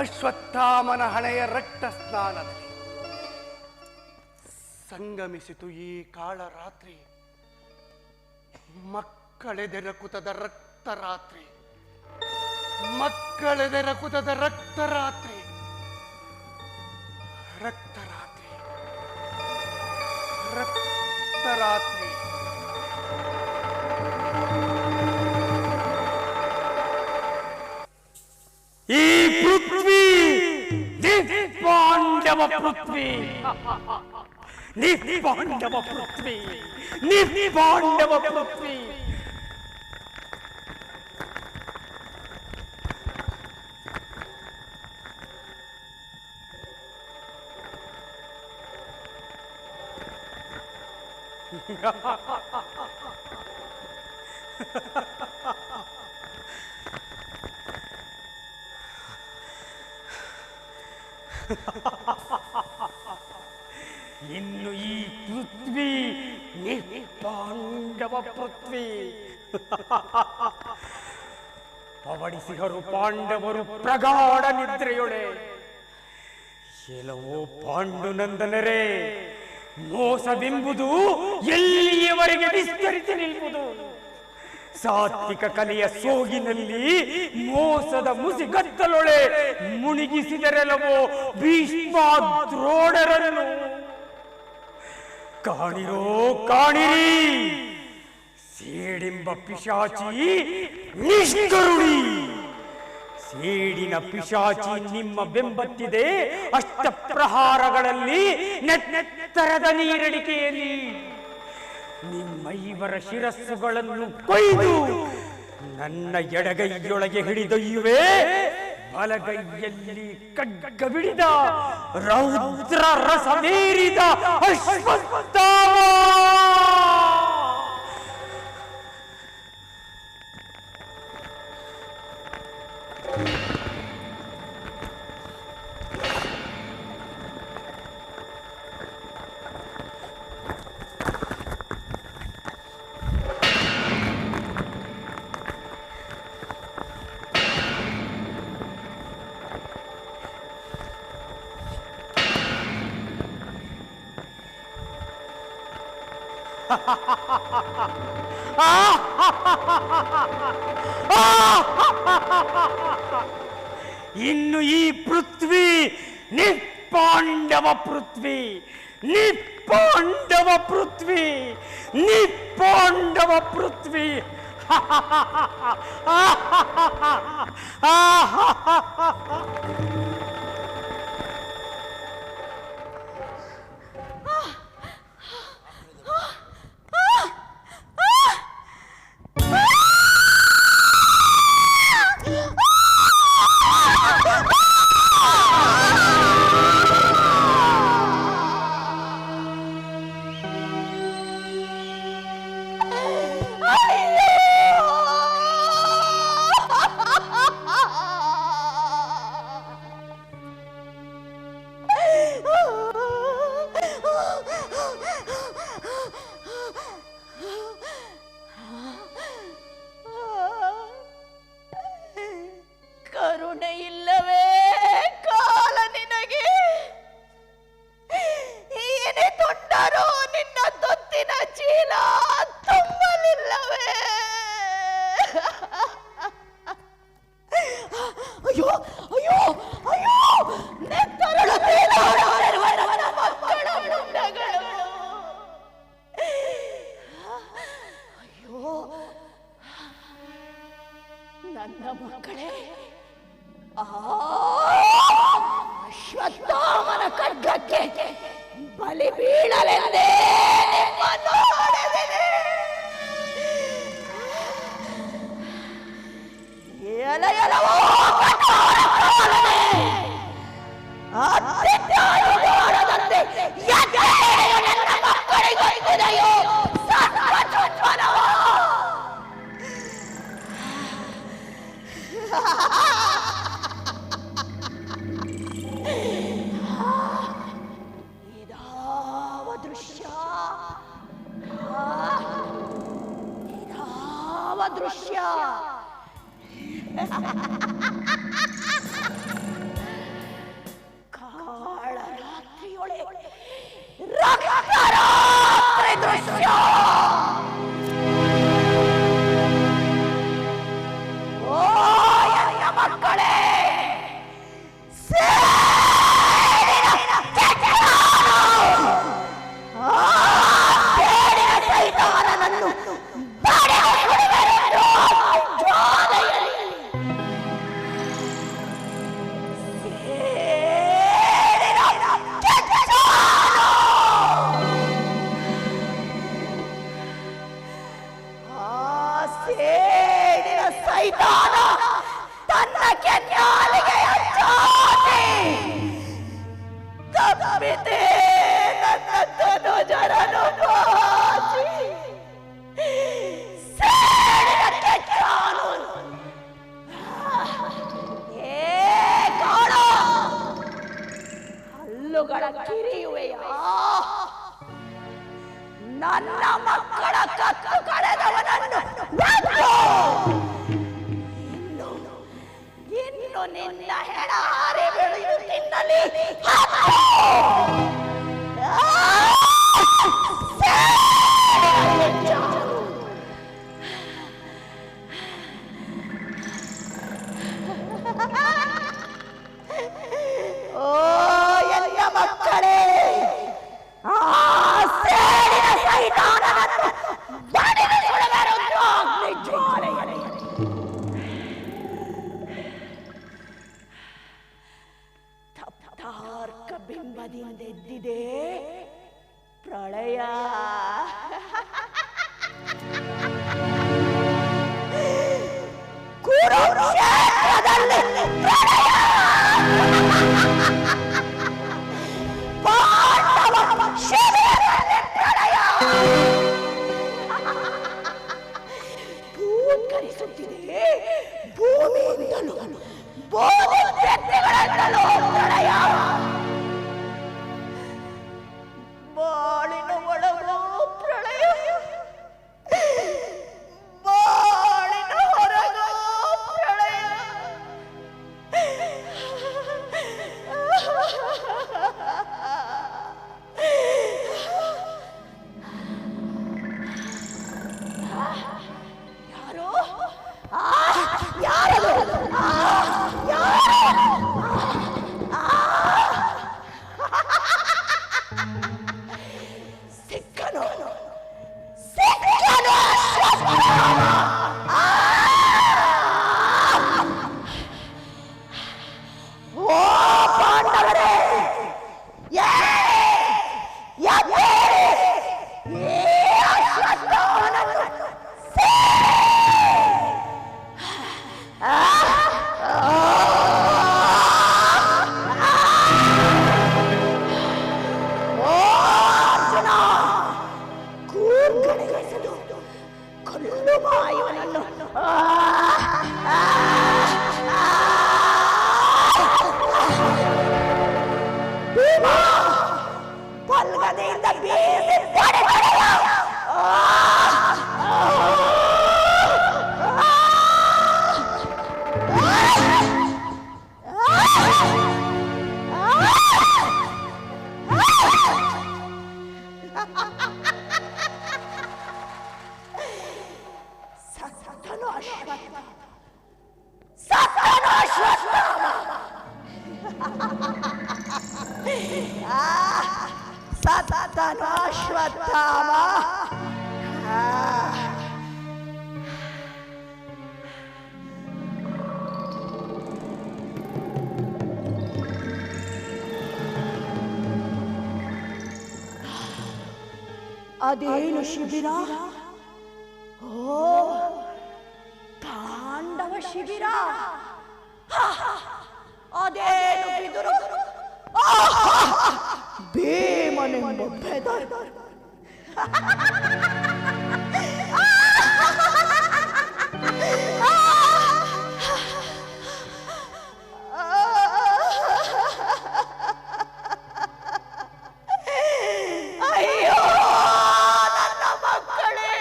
ಅಶ್ವತ್ಥಾಮನ ಹಣೆಯ ರಕ್ತ ಸ್ನಾನದಲ್ಲಿ ಸಂಗಮಿಸಿತು ಈ ಕಾಳ ರಾತ್ರಿ. ಮಕ್ಕಳೆದೆರಕುತದ ರಕ್ತ ರಾತ್ರಿ, ಮಕ್ಕಳೆದೆರಕುತದ ರಕ್ತ ರಾತ್ರಿ. ರಕ್ತರಾತ್ರಿ ರಕ್ತರಾತ್ರಿ. ಈ ಪೃಥ್ವಿ ನಿಪಾಂಡವ ಪೃಥ್ವಿ, ನಿಪಾಂಡವ ಪೃಥ್ವಿ, ನಿಪಾಂಡವ ಪೃಥ್ವಿ. ಇನ್ನು ಈ ಪೃಥ್ವಿ ನಿಪಾಂಡವ ಪೃಥ್ವಿ. ಪವಡಿಸಿದರು ಪಾಂಡವರು ಪ್ರಗಾಢ ನಿದ್ರೆಯೊಳೆ. ಎಲ್ಲವೋ ಪಾಂಡುನಂದನರೇ, ಮೋಸವೆಂಬುದು ಎಲ್ಲಿಯವರೆಗೆ ವಿಸ್ತರಿಸಿ ನಿಲ್ಲುವುದು? ಸಾತ್ವಿಕ ಕಲೆಯ ಸೋಗಿನಲ್ಲಿ ಮೋಸದ ಮುಸಿಗತ್ತಲೊಳೆ ಮುಳುಗಿಸಿದರೆಲ್ಲವೋ ಭೀಷ್ಮ ದ್ರೋಣರನ್ನು. ಕಾಣಿರೋ ಕಾಣಿರಿ, ಸೇಡೆಂಬ ಪಿಶಾಚಿ ನಿಷ್ಕರುಣಿ. ಸೇಡಿನ ಪಿಶಾಚಿ ನಿಮ್ಮ ಬೆಂಬತ್ತಿದೆ ಅಷ್ಟಪ್ರಹಾರಗಳಲ್ಲಿ, ನೆತ್ತರದ ನೀರಡಿಕೆಯಲ್ಲಿ. ನಿಮ್ಮ ಇವರ ಶಿರಸ್ಸುಗಳನ್ನು ಕೊಯ್ದು ನನ್ನ ಎಡಗೈಯೊಳಗೆ ಹಿಡಿದೊಯ್ಯುವೆ. ಬಲಗೈಯಲ್ಲಿ ಖಡ್ಗ ಬಿಡಿದ ರೌದ್ರ ರಸವೇರಿದ ಅಶ್ವತ್ಥಾಮ. ಇನ್ನು ಈ ಪೃಥ್ವಿ ನಿಪಾಂಡವ ಪೃಥ್ವಿ, ನಿಪಾಂಡವ ಪೃಥ್ವಿ, ನಿಪಾಂಡವ ಪೃಥ್ವಿ. ಕರುಣೆ ಇಲ್ಲವೇ ಕಾಲ ನಿನಗೆ? ಏನೇ ತೊಂಡರೋ ನಿನ್ನ ತೊತ್ತಿನ ಚೀಲ ತುಂಬಲಿಲ್ಲವೇ? ಅಯ್ಯೋ ಅಯ್ಯೋ ಅಯ್ಯೋ, ನೆತ್ತರಳು ಬೀಳಾಡುತ್ತಿರುವವನ ಮಕ್ಕಳ ಮುಂಡಗಳು. ಅಯ್ಯೋ ನನ್ನ ಮಕ್ಕಳೇ, ಅಶ್ವತ್ಥಾಮನ ಖಡ್ಗಕ್ಕೆ ಬಲಿ ಬೀಳಲೆಂದೇ ನಿಮ್ಮನ್ನು ಹೊಡೆದಿದೆ. ಎಲೆಯಲವೋ ಕಠೋರ ಪಾಲನೆ, ಅತ್ಯುತ್ತಮವಾದಂತೆ ಎದೆಯು ನನ್ನ ಮಕ್ಕಳಿಗೊಯ್ದಿದೆಯೋ ಸರ್ವಚುಂಬನವೋ. ಇದಾವ ದೃಶ್ಯ, ಇದಾವ ದೃಶ್ಯ. ಕಾಳರಾತ್ರಿಯೊಳೆ ರಕ್ತರಾತ್ರಿ ದೃಶ್ಯ. ಓ ನನ್ನ ಮಕ್ಕಳೇ, ಸೇಡಿನ ಸೈತಾನ ತನ್ನ ಕೆನ್ನಾಲಿಗೆ ತಪ್ಪಿತೆ ನನ್ನ ತನುಜರನು ಬಾಚಿ ಸೇಡಿನ ಕೆಚ್ಚಾನು. ಕಾಣ ಹಲ್ಲುಗಳ ಕಿರಿಯುವೆಯ ನನ್ನ ಮಕ್ಕಳ ಕತ್ತು ಕಳೆದವನನ್ನು ಇನ್ನು ನಿನ್ನ ಹೆಣ ಹಾರಿ ಬೆಳೆದು ತಿನ್ನಲಿ. ಓ ಎಲ್ಲ ಮಕ್ಕಳೇ, ಆ ಸೇಡಿನ ಸೈತಾನನನ್ನು ಬಡಿದು ಸುಡಬಾರದು ಅಗ್ನಿ ಜ್ವಾಲೆಯೇ. ತಪ್ತಾರ್ಕ ಬಿಂಬದಿಂದ ಎದ್ದಿದೆ ಪ್ರಳಯ. ಕುರುಕ್ಷೇತ್ರದಲ್ಲಿ ಪ್ರಳಯ. ಪಾಂಡವ ಶಿಬಿರದಲ್ಲಿ ಪ್ರಳಯ. ಭೂಕರಿಸುತ್ತಿದೆ ಭೂಮಿಯಿಂದಲೂ ಭೂಮಿ ವ್ಯಕ್ತಿಗಳಿಂದಲೂ ಪ್ರಳಯ. ಬಾಳಿನ ಒಳಗೂ ಪ್ರಳಯ, ಬಾಳಿನ ಹೊರಗೂ ಪ್ರಳಯ. ಯಾರೋ ಯಾರದು? ಸಿಕ್ಕನು ಸಿಕ್ಕನು. ಓ ಪಾಂಡವರೇ, ಕೊಲ್ಲು ಮಾಯುವನನ್ನು. ಪಲ್ಗದೆಯಿಂದ ಬೀಸಿ ಪಡೆದೆಯ. ಸತ್ತನು ಅಶ್ವತ್ಥಾಮ. ಸತ್ತನು ಅಶ್ವತ್ಥಾಮ. ಅದೇನು ಶಿಬಿರ? ಓ ಪಾಂಡವ ಶಿಬಿರ. ಅದೇನು ಬಿದುರು? ಭೀಮನೆಂಬ ಬೆದರ್. ಅಯ್ಯೋ ನನ್ನ ಮಕ್ಕಳೇ,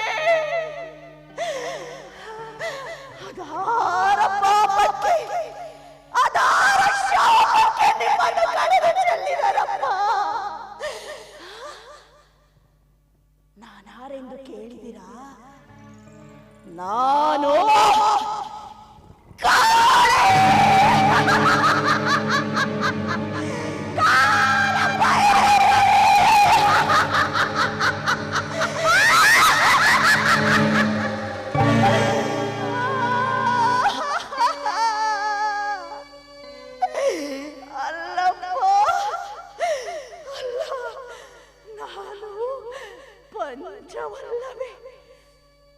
ಅದಾರ ಪಾಪಕ್ಕೆ ಅದಾರ ಶಾಪಕ್ಕೆ ನಿಮ್ಮನ್ನು ಕಳೆದು ಚೆಲ್ಲಿದರಪ್ಪ. ನಾನಾರೆಂದು ಕೇಳಿದಿರಾ? ನಾನು ಪಂಚವಲ್ಲವೇ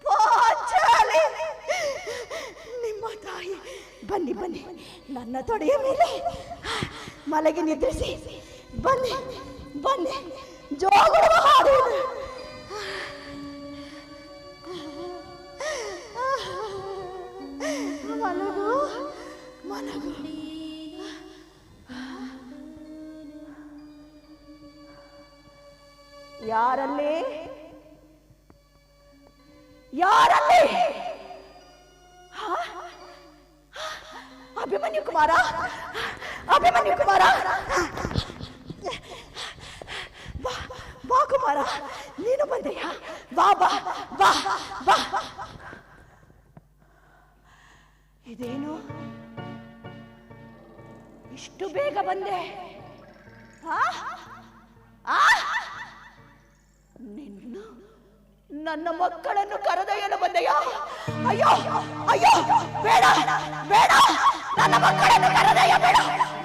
ಪಾಂಚಾಲಿ ನಿಮ್ಮ ಬನ್ನಿ ಬನ್ನಿ, ನನ್ನ ತೊಡೆಯ ಮೇಲೆ ಮಲಗಿ ನಿದ್ರಿಸಿ. ಬನ್ನಿ ಬನ್ನಿ, ಜೋಗುಡುವ ಹಾಡು. ಮಲಗು ಮಲಗು. ಯಾರಲ್ಲಿ ಯಾರಲ್ಲಿ? ಅಭಿಮನ್ಯು ಕುಮಾರ, ಅಭಿಮನ್ಯು ಕುಮಾರ, ಬಾ ಕುಮಾರ, ನೀನು ಬಂದೆಯಾ? ಬಾ ಬಾ ಬಾ ಬಾ. ಇದೇನು ಇಷ್ಟು ಬೇಗ ಬಂದೆ? ನಿನ್ನ ನನ್ನ ಮಕ್ಕಳನ್ನು ಕರೆದೊಯ್ಯಲು ಬಂದೆಯಾ? ಅಯ್ಯೋ ಅಯ್ಯೋ, ಬೇಡ ಬೇಡ, ನನ್ನ ಮಕ್ಕಳನ್ನು ಕರೆದೊಯ್ಯ ಬೇಡ.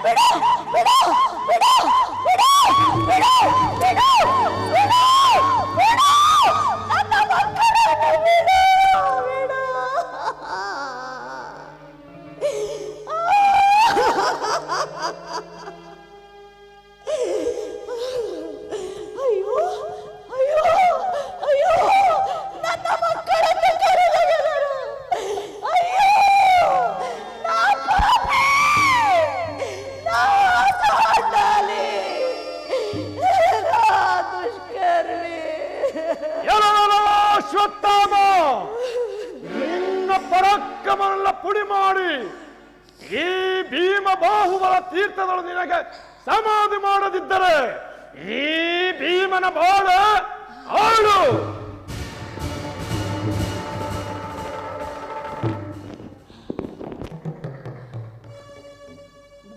ಬಿಡು ಬಿಡು ಬಿಡು ಬಿಡು ಬಿಡು ಬಿಡು ಬಿಡು ಬಿಡು, ನನ್ನ ಮಕ್ಕಳನ್ನು ಬಿಡು ಬಿಡು. ಅಯ್ಯೋ ಅಯ್ಯೋ ಅಯ್ಯೋ, ನನ್ನ ಮಕ್ಕಳನ್ನು ಕರೆದೊಯ್ಯದರು. ಅಯ್ಯೋ, ನಾ ಪಾಪಿ, ನಾ ಚಾಂಡಾಲಿ, ನಾ ದುಷ್ಕರ್ಮಿ. ಅಶ್ವತ್ಥಾಮ, ನಿನ್ನ ಪರಾಕ್ರಮವನ್ನೆಲ್ಲ ಪುಡಿ ಮಾಡಿ ಈ ಭೀಮ ಬಾಹುಬಲ ತೀರ್ಥಗಳು ನಿನಗೆ ಸಮಾಧಿ ಮಾಡದಿದ್ದರೆ ಈ ಭೀಮನ ಬಾಳ ಆಳು.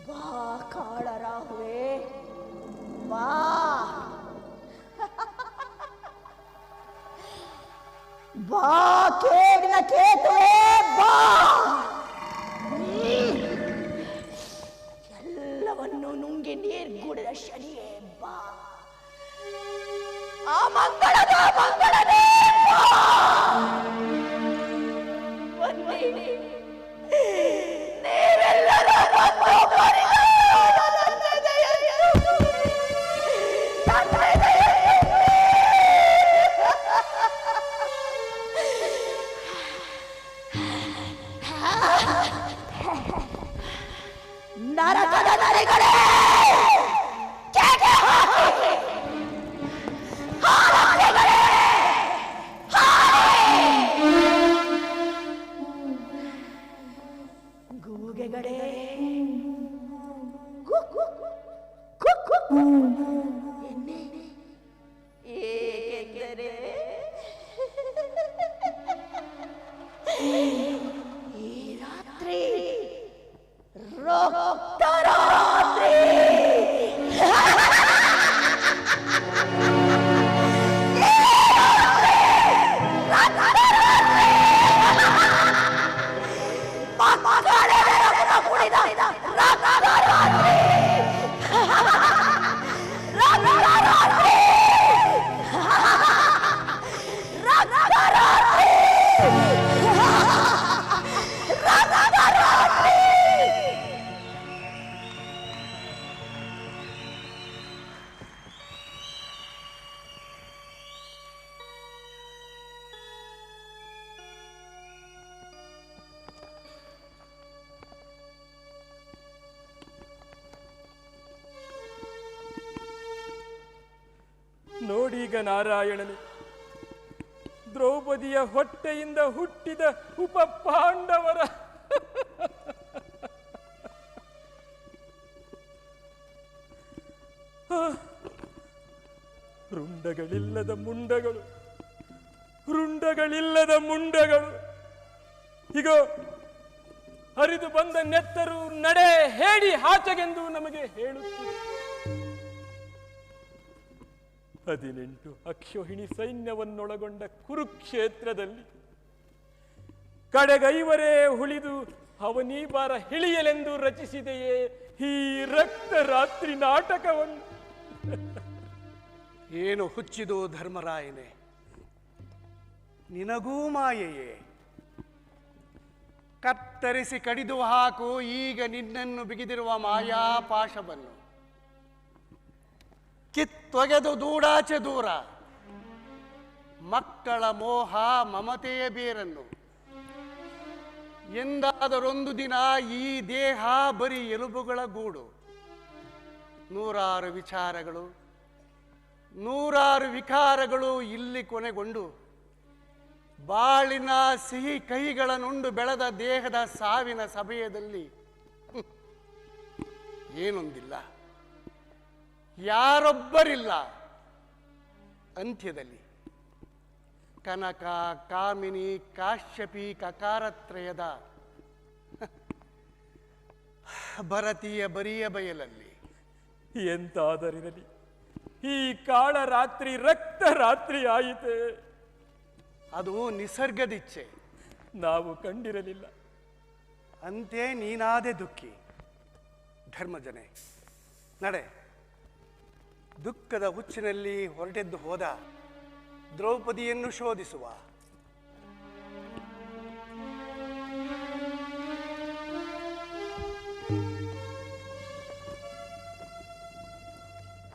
ಬಾ ಕಾಳರಾಹುವೆ, ಬಾ. ಬಾ ಕೇಡಿನ ಕೇತುವೆ, ಬಾ. ಎಲ್ಲವನ್ನು ನುಂಗಿ ನೀರ್ಗೂಡಿದ ಶನಿಯೇ, ಬಾ. ಆ ಮಂಗಳದ ಮಂಗಳನೇ, ಬಾ. ಬನ್ನಿ, ನೀವೆಲ್ಲರೂ ನನ್ನೊಬ್ಬರಿಗೂ ನನ್ನ ದಯೆಯನ್ನು ನನ್ನ ದಯೆಯನ್ನು ನರಕದ ನರಿಗಳೇ, ಕೇಕೆ ಹಾಕಿ. ಹಾರಾಟಗಳೇ, ಗೂಗೆಗಳೇ, ಎನ್ನೆ ಏಕೆಂದರೆ ಈ ರಾತ್ರಿ ರಕ್ತರಾತ್ರಿ. ನೋಡೀಗ ನಾರಾಯಣನೇ, ದ್ರೌಪದಿಯ ಹೊಟ್ಟೆಯಿಂದ ಹುಟ್ಟಿದ ಉಪ ಪಾಂಡವರ ರುಂಡಗಳಿಲ್ಲದ ಮುಂಡಗಳು, ರುಂಡಗಳಿಲ್ಲದ ಮುಂಡಗಳು. ಈಗ ಹರಿದು ಬಂದ ನೆತ್ತರು ನಡೆ ಹೇಳಿ ಆಚೆಗೆಂದು ನಮಗೆ ಹೇಳುತ್ತಿದೆ. 18 ಅಕ್ಷೋಹಿಣಿ ಸೈನ್ಯವನ್ನೊಳಗೊಂಡ ಕುರುಕ್ಷೇತ್ರದಲ್ಲಿ ಕಡೆಗೈವರೇ ಉಳಿದು ಅವನೀಬಾರ ಹಿಳಿಯಲೆಂದು ರಚಿಸಿದೆಯೇ ಈ ರಕ್ತ ರಾತ್ರಿ ನಾಟಕವನ್ನು. ಏನು ಹುಚ್ಚಿದು ಧರ್ಮರಾಯನೇ, ನಿನಗೂ ಮಾಯೆಯೇ? ಕತ್ತರಿಸಿ ಕಡಿದು ಹಾಕು ಈಗ ನಿನ್ನನ್ನು ಬಿಗಿದಿರುವ ಮಾಯಾಪಾಶವನ್ನು. ಕಿತ್ತೊಗೆದು ದೂಡಾಚೆ ದೂರ ಮಕ್ಕಳ ಮೋಹ ಮಮತೆಯ ಬೇರನ್ನು. ಎಂದಾದರೊಂದು ದಿನ ಈ ದೇಹ ಬರೀ ಎಲುಬುಗಳ ಗೂಡು. ನೂರಾರು ವಿಚಾರಗಳು, ನೂರಾರು ವಿಕಾರಗಳು ಇಲ್ಲಿ ಕೊನೆಗೊಂಡು ಬಾಳಿನ ಸಿಹಿ ಕಹಿಗಳನ್ನುಂಡು ಬೆಳೆದ ದೇಹದ ಸಾವಿನ ಸಮಯದಲ್ಲಿ ಏನೊಂದಿಲ್ಲ, ಯಾರೊಬ್ಬರಿಲ್ಲ. ಅಂತ್ಯದಲ್ಲಿ ಕನಕ, ಕಾಮಿನಿ, ಕಾಶ್ಯಪಿ, ಕಕಾರತ್ರಯದ ಭರತೀಯ ಬರಿಯ ಬಯಲಲ್ಲಿ ಎಂತಾದರಿರಲಿ, ಈ ಕಾಳ ರಾತ್ರಿ ರಕ್ತ ರಾತ್ರಿ ಆಯಿತೆ. ಅದು ನಿಸರ್ಗದಿಚ್ಛೆ, ನಾವು ಕಂಡಿರಲಿಲ್ಲ. ಅಂತೆ ನೀನಾದೆ ದುಃಖಿ. ಧರ್ಮಜನೆ, ನಡೆ. ದುಃಖದ ಹುಚ್ಚಿನಲ್ಲಿ ಹೊರಟೆದ್ದು ಹೋದ ದ್ರೌಪದಿಯನ್ನು ಶೋಧಿಸುವ.